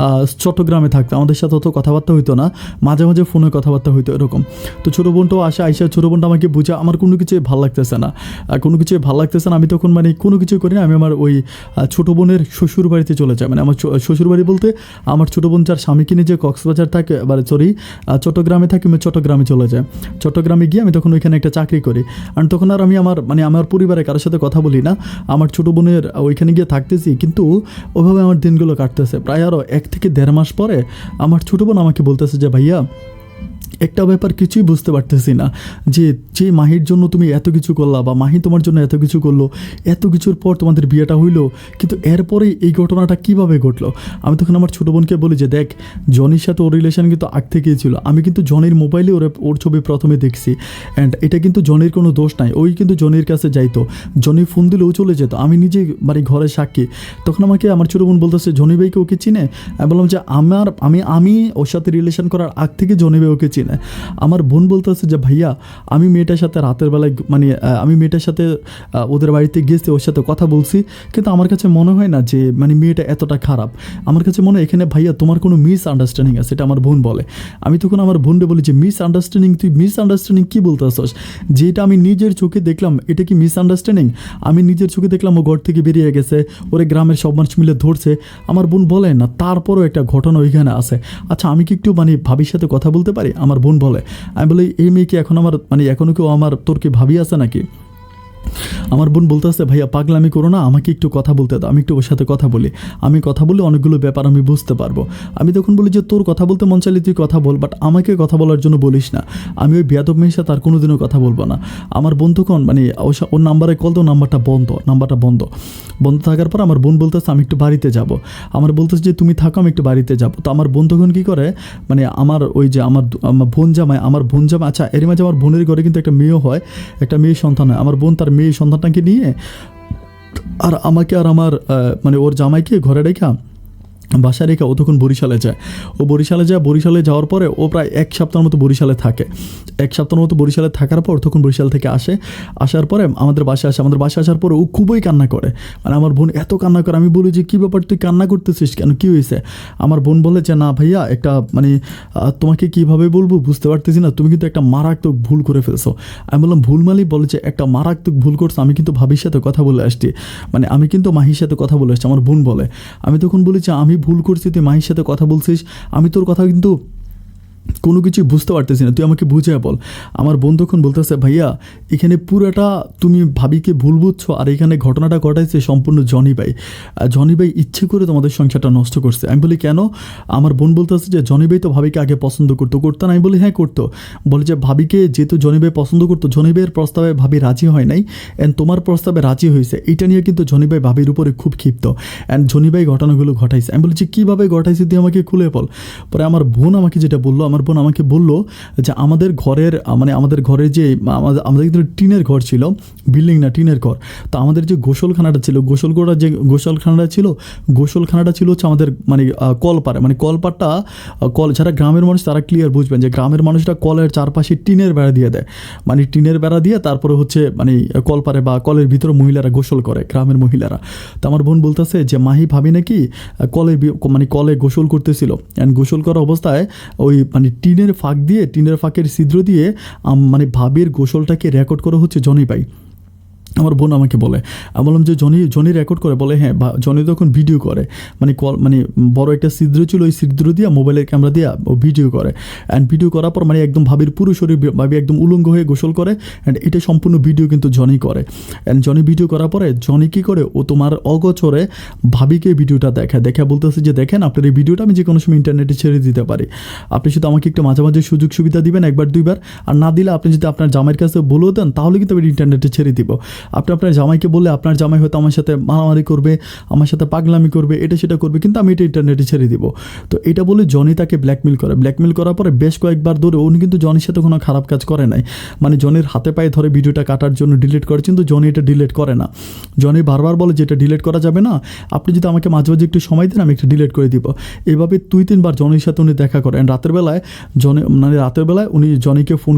চট্টগ্রামে থাকতো, আমাদের সাথে অত কথাবার্তা হইতো না, মাঝে মাঝে ফোনে কথাবার্তা হইতো এরকম। তো ছোটো বোনটাও আইসা ছোটো বোনটা আমাকে বুঝা আমার কোনো কিছুই ভালো লাগতেছে না, আমি তখন মানে কোনো কিছুই করি না। আমি আমার ওই ছোটো বোনের শ্বশুর বাড়িতে চলে যাই, মানে আমার শ্বশুর বাড়ি বলতে আমার ছোটো বোন যার স্বামীকে নিয়ে যে কক্সবাজার থাকে, চট্টগ্রামে থাকে, আমি চট্টগ্রামে চলে যাই। চট্টগ্রামে গিয়ে আমি তখন ওইখানে একটা চাকরি করি। আর তখন আর আমি আমার পরিবারে কারোর সাথে কথা বলি না, আমার ছোটো বোনের ওইখানে গিয়ে থাকতেছি, কিন্তু ওভাবে আমার দিনগুলো কাটতেছে। প্রায় আরও 1 থেকে 1.5 মাস পরে আমার ছোটো বোন আমাকে বলতেছে যে ভাইয়া একটা ব্যাপার কিছুই বুঝতে পারতেছি না যে যে মাহির জন্য তুমি এত কিছু করলা বা মাহি তোমার জন্য এত কিছু করলো, এত কিছুর পর তোমাদের বিয়েটা হইলো, কিন্তু এরপরে এই ঘটনাটা কিভাবে ঘটলো। আমি তখন আমার ছোটো বোনকে বলি যে দেখ, জনির সাথে ওর রিলেশন কিন্তু আগ থেকেই ছিল, আমি কিন্তু জনির মোবাইলে ওর ছবি প্রথমে দেখছি, অ্যান্ড এটা কিন্তু জনির কোনো দোষ নাই, ওই কিন্তু জনির কাছে যাইতো, জনি ফোন দিলেও চলে যেত, আমি নিজে মানে ঘরে সাক্ষী। তখন আমাকে আমার ছোটো বোন বলতেছে জনি ভাইকে ওকে চিনে। আমি বললাম যে আমি ওর সাথে রিলেশন করার আগ থেকে জনি ভাই ওকে চিনে। আমার বোন বলতেছে যে ভাইয়া আমি মেয়েটার সাথে রাতের বেলায় মানে আমি মেয়েটার সাথে ওদের বাড়িতে গেছি, ওর সাথে কথা বলছি, কিন্তু আমার কাছে মনে হয় না যে মানে মেয়েটা এতটা খারাপ। আমার কাছে মনে হয় এখানে ভাইয়া তোমার কোনো মিস আন্ডারস্ট্যান্ডিং আছে, এটা আমার বোন বলে। আমি তখন আমার বোনকে বলি যে মিস আন্ডারস্ট্যান্ডিং, তুই মিস আন্ডারস্ট্যান্ডিং কী বলতে আসছ? যেটা আমি নিজের চোখে দেখলাম এটা কি মিস আন্ডারস্ট্যান্ডিং? আমি নিজের চোখে দেখলাম ও ঘর থেকে বেরিয়ে গেছে, ওরে গ্রামের সব মানুষ মিলে ধরছে। আমার বোন বলে না তারপরও একটা ঘটনা ওইখানে আছে, আচ্ছা আমি কি একটু মানে ভাবির সাথে কথা বলতে পারি? আমার বোন বলে। আমি বলি এই মেয়ে কি এখন আমার মানে এখনও কেউ আমার তোর কি ভাবি আছে নাকি? আমার বোন বলতেছে ভাইয়া পাগলামি করো না, আমাকে একটু কথা বলতে দাও, আমি একটু ওর সাথে কথা বলি, আমি কথা বললে অনেকগুলো ব্যাপার আমি বুঝতে পারবো। আমি তখন বলি যে তোর কথা বলতে মন চাইলে তুই কথা বল, বাট আমাকে কথা বলার জন্য বলিস না, আমি ওই বেয়াদব মেয়ের সাথে আর কোনোদিনও কথা বলবো না। আমার বোন তখন মানে ওর নাম্বারে কল তো নাম্বারটা বন্ধ থাকার পর আমার বোন বলতেছে আমি একটু বাড়িতে যাব। আমার বলতেছে যে তুমি থাকো আমি একটু বাড়িতে যাব। তো আমার বোন তখন কী করে, মানে আমার ওই যে আমার বোন জামাই আচ্ছা এর মাঝে আমার বোনের ঘরে কিন্তু একটা মেয়েও হয়, একটা মেয়ে সন্তান হয়। আমার বোন তার মেয়ে সন্তানটাকে নিয়ে আর আমাকে আর আমার মানে ওর জামাইকে ঘরে রেখা বাসায় রেখে ও তখন বরিশালে যায়। বরিশালে যাওয়ার পরে ও প্রায় এক সপ্তাহের মতো বরিশালে থাকে। বরিশালে থাকার পর তখন বরিশাল থেকে আসার পরে আমাদের বাসায় আসার পরে ও খুবই কান্না করে, মানে আমার বোন এত কান্না করে। আমি বলি যে কী ব্যাপার তুই কান্না করতেছিস কেন, কী হয়েছে? আমার বোন বলে যে না ভাইয়া একটা মানে তোমাকে কীভাবে বলবো বুঝতে পারতেছি না, তুমি কিন্তু একটা মারাত্মক ভুল করে ফেলছো। আমি বললাম ভুল মালি? বলে যে একটা মারাত্মক ভুল করছো, আমি কিন্তু ভাবির সাথে কথা বলে আসছি, মানে আমি কিন্তু মাহির সাথে কথা বলে আসছি। আমার বোন বলে। আমি তখন বলি যে আমি ভুল করছি, তুই মাহির সাথে কথা বলছিস, আমি তোর কথা কিন্তু কোনো কিছুই বুঝতে পারতেছি না, তুই আমাকে বুঝিয়ে বল। আমার বোন তখন বলতেছে ভাইয়া এখানে পুরোটা তুমি ভাবিকে ভুল বুঝছো, আর এখানে ঘটনাটা ঘটাইছে সম্পূর্ণ জনি ভাই ইচ্ছে করে তোমাদের সংসারটা নষ্ট করছে। আমি বলি কেন? আমার বোন বলতেছে যে জনি ভাই তো ভাবিকে আগে পছন্দ করতো না। আমি বলি হ্যাঁ করতো। বলে যে ভাবিকে যেহেতু জনি ভাই পছন্দ করতো, জনি ভাইয়ের প্রস্তাবে ভাবি রাজি হয় নাই, অ্যান্ড তোমার প্রস্তাবে রাজি হয়েছে, এটা নিয়ে কিন্তু জনি ভাই ভাবির উপরে খুব ক্ষিপ্ত, অ্যান্ড জনি ভাই ঘটনাগুলো ঘটাইছে। আমি বলছি কীভাবে ঘটাইছে তুই আমাকে খুলে বল। পরে আমার বোন আমাকে যেটা বললো, আমার বোন আমাকে বললো যে আমাদের ঘরে যে আমাদের কিন্তু টিনের ঘর ছিল, বিল্ডিং না টিনের ঘর। তো আমাদের যে গোসলখানাটা ছিল হচ্ছে আমাদের মানে কলপাড়ে, মানে কলপাড়টা যারা গ্রামের মানুষ তারা ক্লিয়ার বুঝবেন যে গ্রামের মানুষরা কলের চারপাশে টিনের বেড়া দিয়ে দেয়, মানে টিনের বেড়া দিয়ে তারপরে হচ্ছে মানে কলপাড়ে বা কলের ভিতরে মহিলারা গোসল করে, গ্রামের মহিলারা। তো আমার বোন বলতেছে যে মাহি ভাবি নাকি কলে গোসল করতেছিল, অ্যান্ড গোসল করা অবস্থায় ওই মানে টিনের ফাঁকের ছিদ্র দিয়ে মানে ভাবির গোসলটাকে রেকর্ড করা হচ্ছে জনি ভাই। আমার বোন আমাকে বলে। আমি বললাম যে জনি রেকর্ড করে? বলে হ্যাঁ, জনি তখন ভিডিও করে, মানে বড় একটা ছিদ্র ছিল, ওই ছিদ্র দিয়ে মোবাইলের ক্যামেরা দিয়ে ও ভিডিও করে, অ্যান্ড ভিডিও করার পর মানে একদম ভাবির পুরো শরীর ভাবি একদম উলঙ্গ হয়ে গোসল করে, অ্যান্ড এটা সম্পূর্ণ ভিডিও কিন্তু জনি করে। অ্যান্ড জনি ভিডিও করার পরে জনি কী করে, ও তোমার অগোচরে ভাবিকে ভিডিওটা দেখা বলতেছে যে দেখেন আপনার এই ভিডিওটা আমি যে কোনো সময় ইন্টারনেটে ছেড়ে দিতে পারি, আপনি শুধু আমাকে একটু মাঝে মাঝে সুযোগ সুবিধা দিবেন, একবার দুইবার, আর না দিলে আপনি যদি আপনার জামাইয়ের কাছে বলেও দেন তাহলে কিন্তু আমি ইন্টারনেটে ছেড়ে দিব। আপনি আপনার জামাইকে বললে আপনার জামাই হয়তো আমার সাথে মারামারি করবে, আমার সাথে পাগলামি করবে, এটা সেটা করবে, কিন্তু আমি এটা ইন্টারনেটে ছেড়ে দিব। তো এটা বলে জনি তাকে ব্ল্যাকমেল করার পরে বেশ কয়েকবার ধরে উনি কিন্তু জনির সাথে কোনো খারাপ কাজ করে নাই, মানে জনির হাতে পায়ে ধরে ভিডিওটা কাটার জন্য ডিলিট করে, কিন্তু জনি এটা ডিলিট করে না। জনি বারবার বলে যে এটা ডিলিট করা যাবে না, আপনি যদি আমাকে মাঝে মাঝে একটু সময় দেন আমি একটু ডিলিট করে দিব। এভাবে 2-3 বার জনির সাথে উনি দেখা করেন। রাতের বেলায় উনি জনিকে ফোন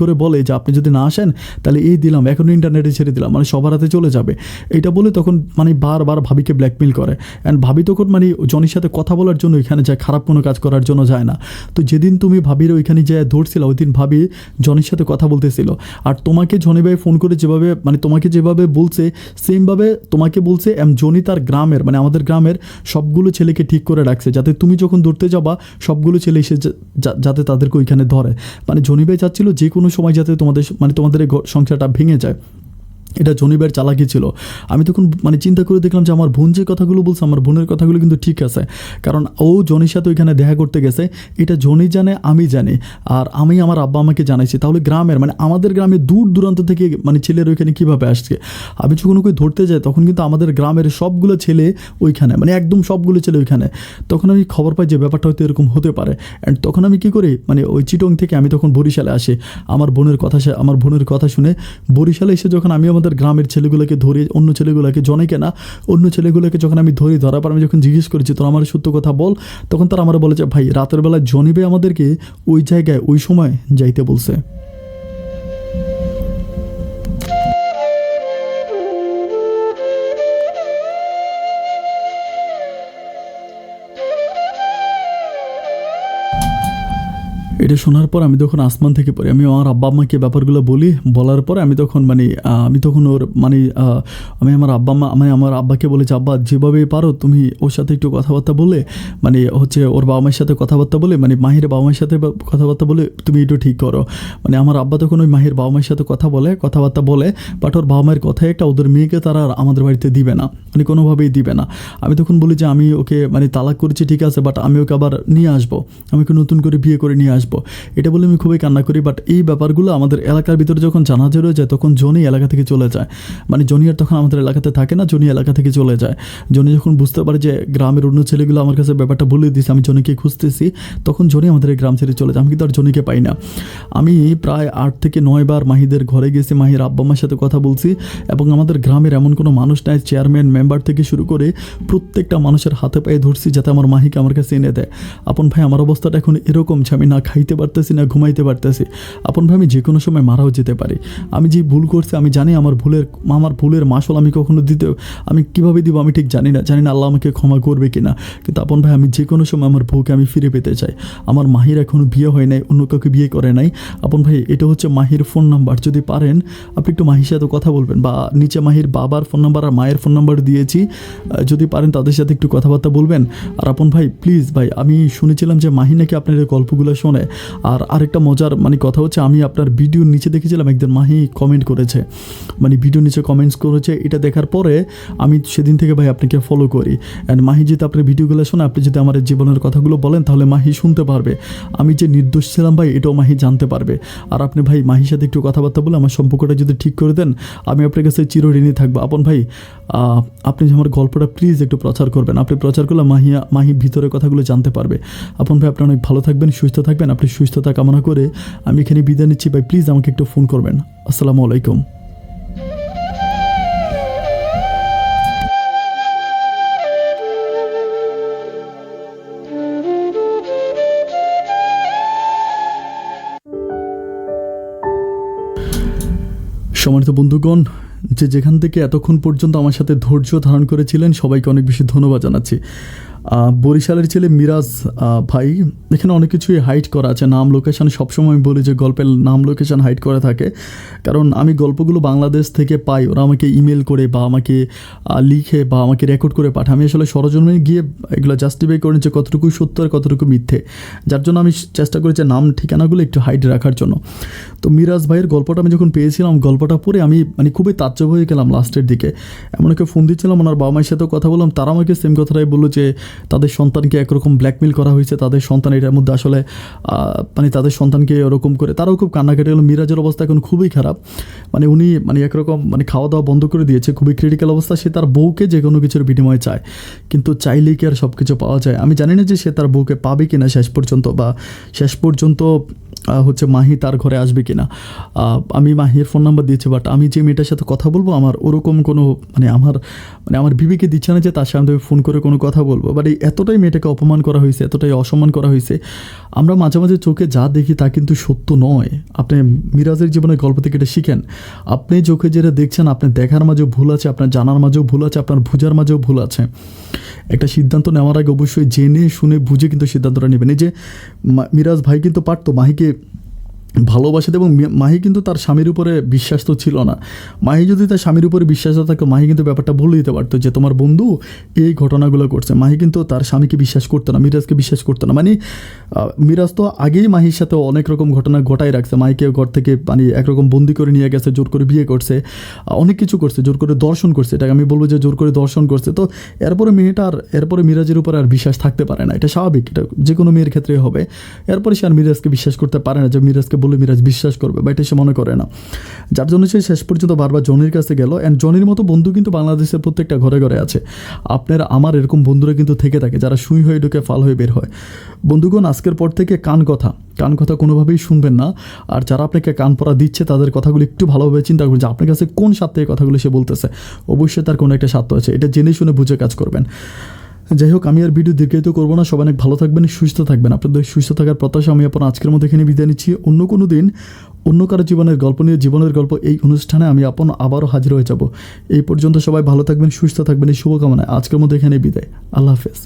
করে বলে যে আপনি যদি না আসেন তাহলে এই দিলাম, এখন ইন্টারনেটে ছেড়ে দিলাম, মানে সবার হাতে চলে যাবে। এটা বলে তখন মানে বারবার ভাবিকে ব্ল্যাকমেল করে, অ্যান্ড ভাবি তখন মানে জনির সাথে কথা বলার জন্য এখানে যায়, খারাপ কোনো কাজ করার জন্য যায় না। তো যেদিন তুমি ভাবির ওইখানে যায় ধরছিল, ওই দিন ভাবি জনির সাথে কথা বলতেছিল, আর তোমাকে জনি ভাই ফোন করে যেভাবে মানে তোমাকে যেভাবে বলছে সেমভাবে তোমাকে বলছে, জনি তার গ্রামের মানে আমাদের গ্রামের সবগুলো ছেলেকে ঠিক করে রাখছে, যাতে তুমি যখন ধরতে যাবা সবগুলো ছেলে এসে যাতে তাদেরকে ওইখানে ধরে, মানে জনি ভাই চাচ্ছিল যে কোনো সময় যাতে তোমাদের এই সংসারটা ভেঙে যায়। এটা জনিবের চালাকি ছিল। আমি তখন মানে চিন্তা করে দেখলাম যে আমার বোন যে কথাগুলো বলছে, আমার বোনের কথাগুলো কিন্তু ঠিক আছে, কারণ ও জনির সাথে ওইখানে দেখা করতে গেছে, এটা জনি জানে, আমি জানি, আর আমি আমার আব্বা আমাকে জানাইছি। তাহলে গ্রামের মানে আমাদের গ্রামে দূর দূরান্ত থেকে মানে ছেলের ওইখানে কীভাবে আসছে? আমি যখন ওকে ধরতে যাই তখন কিন্তু আমাদের গ্রামের সবগুলো ছেলে ওইখানে, মানে একদম সবগুলো ছেলে ওইখানে। তখন আমি খবর পাই যে ব্যাপারটা হয়তো এরকম হতে পারে। অ্যান্ড তখন আমি কী করি, মানে ওই চিটং থেকে আমি তখন বরিশালে আসি। আমার বোনের কথা শুনে বরিশালে এসে যখন আমি আমাদের গ্রামের ছেলেগুলোকে ধরি, অন্য ছেলেগুলোকে, জনেকে না, অন্য ছেলেগুলোকে যখন আমি ধরার পর আমি যখন জিজ্ঞেস করেছি তো আমার সত্য কথা বল, তখন তারা আমার বলে যে ভাই রাতের বেলা জনিবে আমাদেরকে ওই জায়গায় ওই সময় যাইতে বলছে। এটা শোনার পর আমি তখন আসমান থেকে পড়ি, আমি আমার আব্বা আম্মাকে ব্যাপারগুলো বলি। বলার পরে আমি তখন আমি তখন ওর আমি আমার আব্বা আম্মা মানে আমার আব্বাকে বলেছি, আব্বা যেভাবেই পারো তুমি ওর সাথে একটু কথাবার্তা বলে, ওর বাবা মায়ের সাথে কথাবার্তা বলে, মাহির বাবা মায়ের সাথে কথাবার্তা বলে তুমি একটু ঠিক করো। আমার আব্বা তখন ওই মাহির বাবা মায়ের সাথে কথাবার্তা বলে, বাট ওর বাবা মায়ের কথা একটা, ওদের মেয়েকে তারা আর আমাদের বাড়িতে দিবে না, কোনোভাবেই দিবে না। আমি তখন বলি যে আমি ওকে তালাক করেছি ঠিক আছে, বাট আমি ওকে আবার নিয়ে আসবো, আমি ওকে নতুন করে বিয়ে করে নিয়ে আসবো। এটা বলে আমি খুবই কান্না করি। বাট এই ব্যাপারগুলো আমাদের এলাকার ভিতরে যখন জানাজানি হয়ে যায় তখন জনি এলাকা থেকে চলে যায়, জনি আর তখন আমাদের এলাকাতে থাকে না, জনি এলাকা থেকে চলে যায়। জনি যখন বুঝতে পারে যে গ্রামের অন্য ছেলেগুলো আমার কাছে ব্যাপারটা বলে দিয়েছে, আমি জনিকে খুঁজতেছি, তখন জনি আমাদের এই গ্রাম ছেড়ে চলে যায়। আমি কিন্তু আর জনিকে পাই না। আমি প্রায় 8 থেকে 9 বার মাহিদের ঘরে গেছি, মাহির আব্বা মার সাথে কথা বলছি, এবং আমাদের গ্রামের এমন কোনো মানুষ নাই, চেয়ারম্যান মেম্বার থেকে শুরু করে প্রত্যেকটা মানুষের হাতে পায়ে ধরছি যাতে আমার মাহিকে আমার কাছে এনে দেয়। আপন ভাই আমার অবস্থাটা এখন এরকম যে আমি না খাইতে পারতেছি না ঘুমাইতে পারতেছি। আপন ভাই আমি যে কোনো সময় মারাও যেতে পারি। আমি যে ভুল করছি আমি জানি আমার ভুলের মাসল আমি কখনো আমি কীভাবে দিব আমি ঠিক জানি না আল্লাহ আমাকে ক্ষমা করবে কিনা। কিন্তু আপন ভাই আমি যে কোনো সময় আমার বউকে আমি ফিরে পেতে চাই। আমার মাহির এখনও বিয়ে হয় নাই, অন্য কাউকে বিয়ে করে নাই। আপন ভাই এটা হচ্ছে মাহির ফোন নাম্বার, যদি পারেন আপনি একটু মাহির সাথে কথা বলবেন, বা নিচে মাহির বাবার ফোন নাম্বার আর মায়ের ফোন নাম্বার দিয়েছি, যদি পারেন তাদের সাথে একটু কথাবার্তা বলবেন। আর আপন ভাই প্লিজ ভাই, আমি শুনেছিলাম যে মাহি নাকি আপনার এই গল্পগুলো শোনে। আর আরেকটা মজার কথা হচ্ছে, আমি আপনার ভিডিওর নিচে দেখেছিলাম একজন মাহি কমেন্ট করেছে, ভিডিওর নিচে কমেন্টস করেছে। এটা দেখার পরে আমি সেদিন থেকে ভাই আপনাকে ফলো করি। অ্যান্ড মাহি যদি আপনার ভিডিওগুলো শোনে, আপনি যদি আমার জীবনের কথাগুলো বলেন তাহলে মাহি শুনতে পারবে আমি যে নির্দোষ ছিলাম ভাই, এটাও মাহি জানতে পারবে। আর আপনি ভাই মাহির সাথে একটু কথাবার্তা বলে আমার সম্পর্কটা যদি ঠিক করে দেন, আমি আপনার কাছে চিরঋণী থাকবো। আপন ভাই আপনি যে আমার গল্পটা প্লিজ একটু প্রচার করবেন, আপনি প্রচার করলে মাহি ভিতরের কথাগুলো জানতে পারবে। আপন ভাই আপনি অনেক ভালো থাকবেন, সুস্থ থাকবেন। আপনি সুস্থতা কামনা করে আমি এখানে বিদায় নিচ্ছি ভাই, প্লিজ আমাকে একটু ফোন করবেন। আসসালামু আলাইকুম। সম্মানিত বন্ধুগণ, যেখান থেকে এতক্ষণ পর্যন্ত আমার সাথে ধৈর্য ধারণ করেছিলেন সবাইকে অনেক বেশি ধন্যবাদ জানাচ্ছি। বরিশালের ছেলে মিরাজ ভাই, এখানে অনেক কিছুই হাইড করা আছে, নাম লোকেশান। সবসময় আমি বলি যে গল্পের নাম লোকেশান হাইড করা থাকে, কারণ আমি গল্পগুলো বাংলাদেশ থেকে পাই, ওরা আমাকে ইমেল করে বা আমাকে লিখে বা আমাকে রেকর্ড করে পাঠায়। আমি আসলে সরজমিনে গিয়ে এগুলো জাস্টিফাই করেন যে কতটুকু সত্য আর কতটুকু মিথ্যে, যার জন্য আমি চেষ্টা করেছি নাম ঠিকানাগুলো একটু হাইড রাখার জন্য। তো মিরাজ ভাইয়ের গল্পটা আমি যখন পেয়েছিলাম, গল্পটা পড়ে আমি খুবই তাজ্জব হয়ে গেলাম লাস্টের দিকে। এমন একটা ফোন দিচ্ছিলাম, ওনার বাবা মায়ের সাথেও কথা বললাম, তারা আমাকে সেম কথাটাই বললো যে তাদের সন্তানকে একরকম ব্ল্যাকমেল করা হয়েছে, তাদের সন্তান এটার মধ্যে আসলে তাদের সন্তানকে ওরকম করে, তারাও খুব কান্নাকাটি হলো। মিরাজের অবস্থা এখন খুবই খারাপ, উনি একরকম খাওয়া দাওয়া বন্ধ করে দিয়েছে, খুবই ক্রিটিক্যাল অবস্থা। সে তার বউকে যে কোনো কিছুর বিনিময়ে চায়, কিন্তু চাইলেই কি আর সব কিছু পাওয়া যায়? আমি জানি না যে সে তার বউকে পাবে কিনা শেষ পর্যন্ত হচ্ছে মাহি তার ঘরে আসবে কিনা। আমি মাহির ফোন নাম্বার দিয়েছি, বাট আমি যে মেয়েটার সাথে কথা বলবো আমার ওরকম কোনো আমার বিবেকে দিচ্ছে না যে তার সামনে ফোন করে কোনো কথা বলবো। বাট এতটাই মেয়েটাকে অপমান করা হয়েছে, এতটাই অসম্মান করা হয়েছে। আমরা মাঝে মাঝে চোখে যা দেখি তা কিন্তু সত্য নয়। আপনি মিরাজের জীবনের গল্প থেকে এটা শিখেন। আপনি চোখে যেটা দেখছেন, আপনার দেখার মাঝেও ভুল আছে, আপনার জানার মাঝেও ভুল আছে, আপনার বুঝার মাঝেও ভুল আছে। একটা সিদ্ধান্ত নেওয়ার আগে অবশ্যই জেনে শুনে বুঝে কিন্তু সিদ্ধান্তটা নেবেন। এই যে মিরাজ ভাই কিন্তু পারতো মাহিকে ভালোবাসাতে, এবং মাহি কিন্তু তার স্বামীর উপরে বিশ্বাস তো ছিল না। মাহি যদি তার স্বামীর উপরে বিশ্বাস থাকতো, মাহি কিন্তু ব্যাপারটা বলে দিতে পারতো যে তোমার বন্ধু এই ঘটনাগুলো করছে। মাহি কিন্তু তার স্বামীকে বিশ্বাস করতো না, মিরাজকে বিশ্বাস করতো না। মানে মিরাজ তো আগেই মাহির সাথে অনেক রকম ঘটনা ঘটাই রাখছে। মাহিকে ঘর থেকে মানে একরকম বন্দি করে নিয়ে গেছে, জোর করে বিয়ে করছে, অনেক কিছু করছে, জোর করে দর্শন করছে। এটাকে আমি বলবো যে জোর করে দর্শন করছে। তো এরপরে মিরাজের উপর আর বিশ্বাস থাকতে পারে না, এটা স্বাভাবিক, এটা যে কোনো মেয়ের ক্ষেত্রে হবে। এরপরে সে আর মিরাজকে বিশ্বাস করতে পারে না যে মিরাজকে বলে মিরাজ বিশ্বাস করবে, বা এটা সে মনে করে না। যার জন্য সে শেষ পর্যন্ত বারবার জনির কাছে গেল। অ্যান্ড জনির মতো বন্ধু কিন্তু বাংলাদেশের প্রত্যেকটা ঘরে ঘরে আছে। আপনার আমার এরকম বন্ধুরা কিন্তু থেকে থাকে, যারা সুই হয়ে ঢুকে ফাল হয়ে বের হয়। বন্ধুগণ, আজকের পর থেকে কান কথা কোনোভাবেই শুনবেন না। আর যারা আপনাকে কান পড়া দিচ্ছে তাদের কথাগুলো একটু ভালোভাবে চিন্তা করবেন যে আপনার কাছে কোন স্বার্থে এই কথাগুলো সে বলতেছে। অবশ্যই তার কোনো একটা স্বার্থ আছে, এটা জেনে শুনে বুঝে কাজ করবেন। যাই হোক, আমি আর ভিডিও দীর্ঘায়িত করবো না। সবাই অনেক ভালো থাকবেন, সুস্থ থাকবেন। আপনাদের সুস্থ থাকার প্রত্যাশা আমি আজকের মধ্যে এখানে বিদায় নিচ্ছি। অন্য কোনো দিন অন্য কারো জীবনের গল্প নিয়ে, জীবনের গল্প এই অনুষ্ঠানে আমি আবারও হাজির হয়ে যাব। এই পর্যন্ত সবাই ভালো থাকবেন, সুস্থ থাকবেন, এই শুভকামনায় আজকের মধ্যে এখানে বিদায়। আল্লাহ হাফেজ।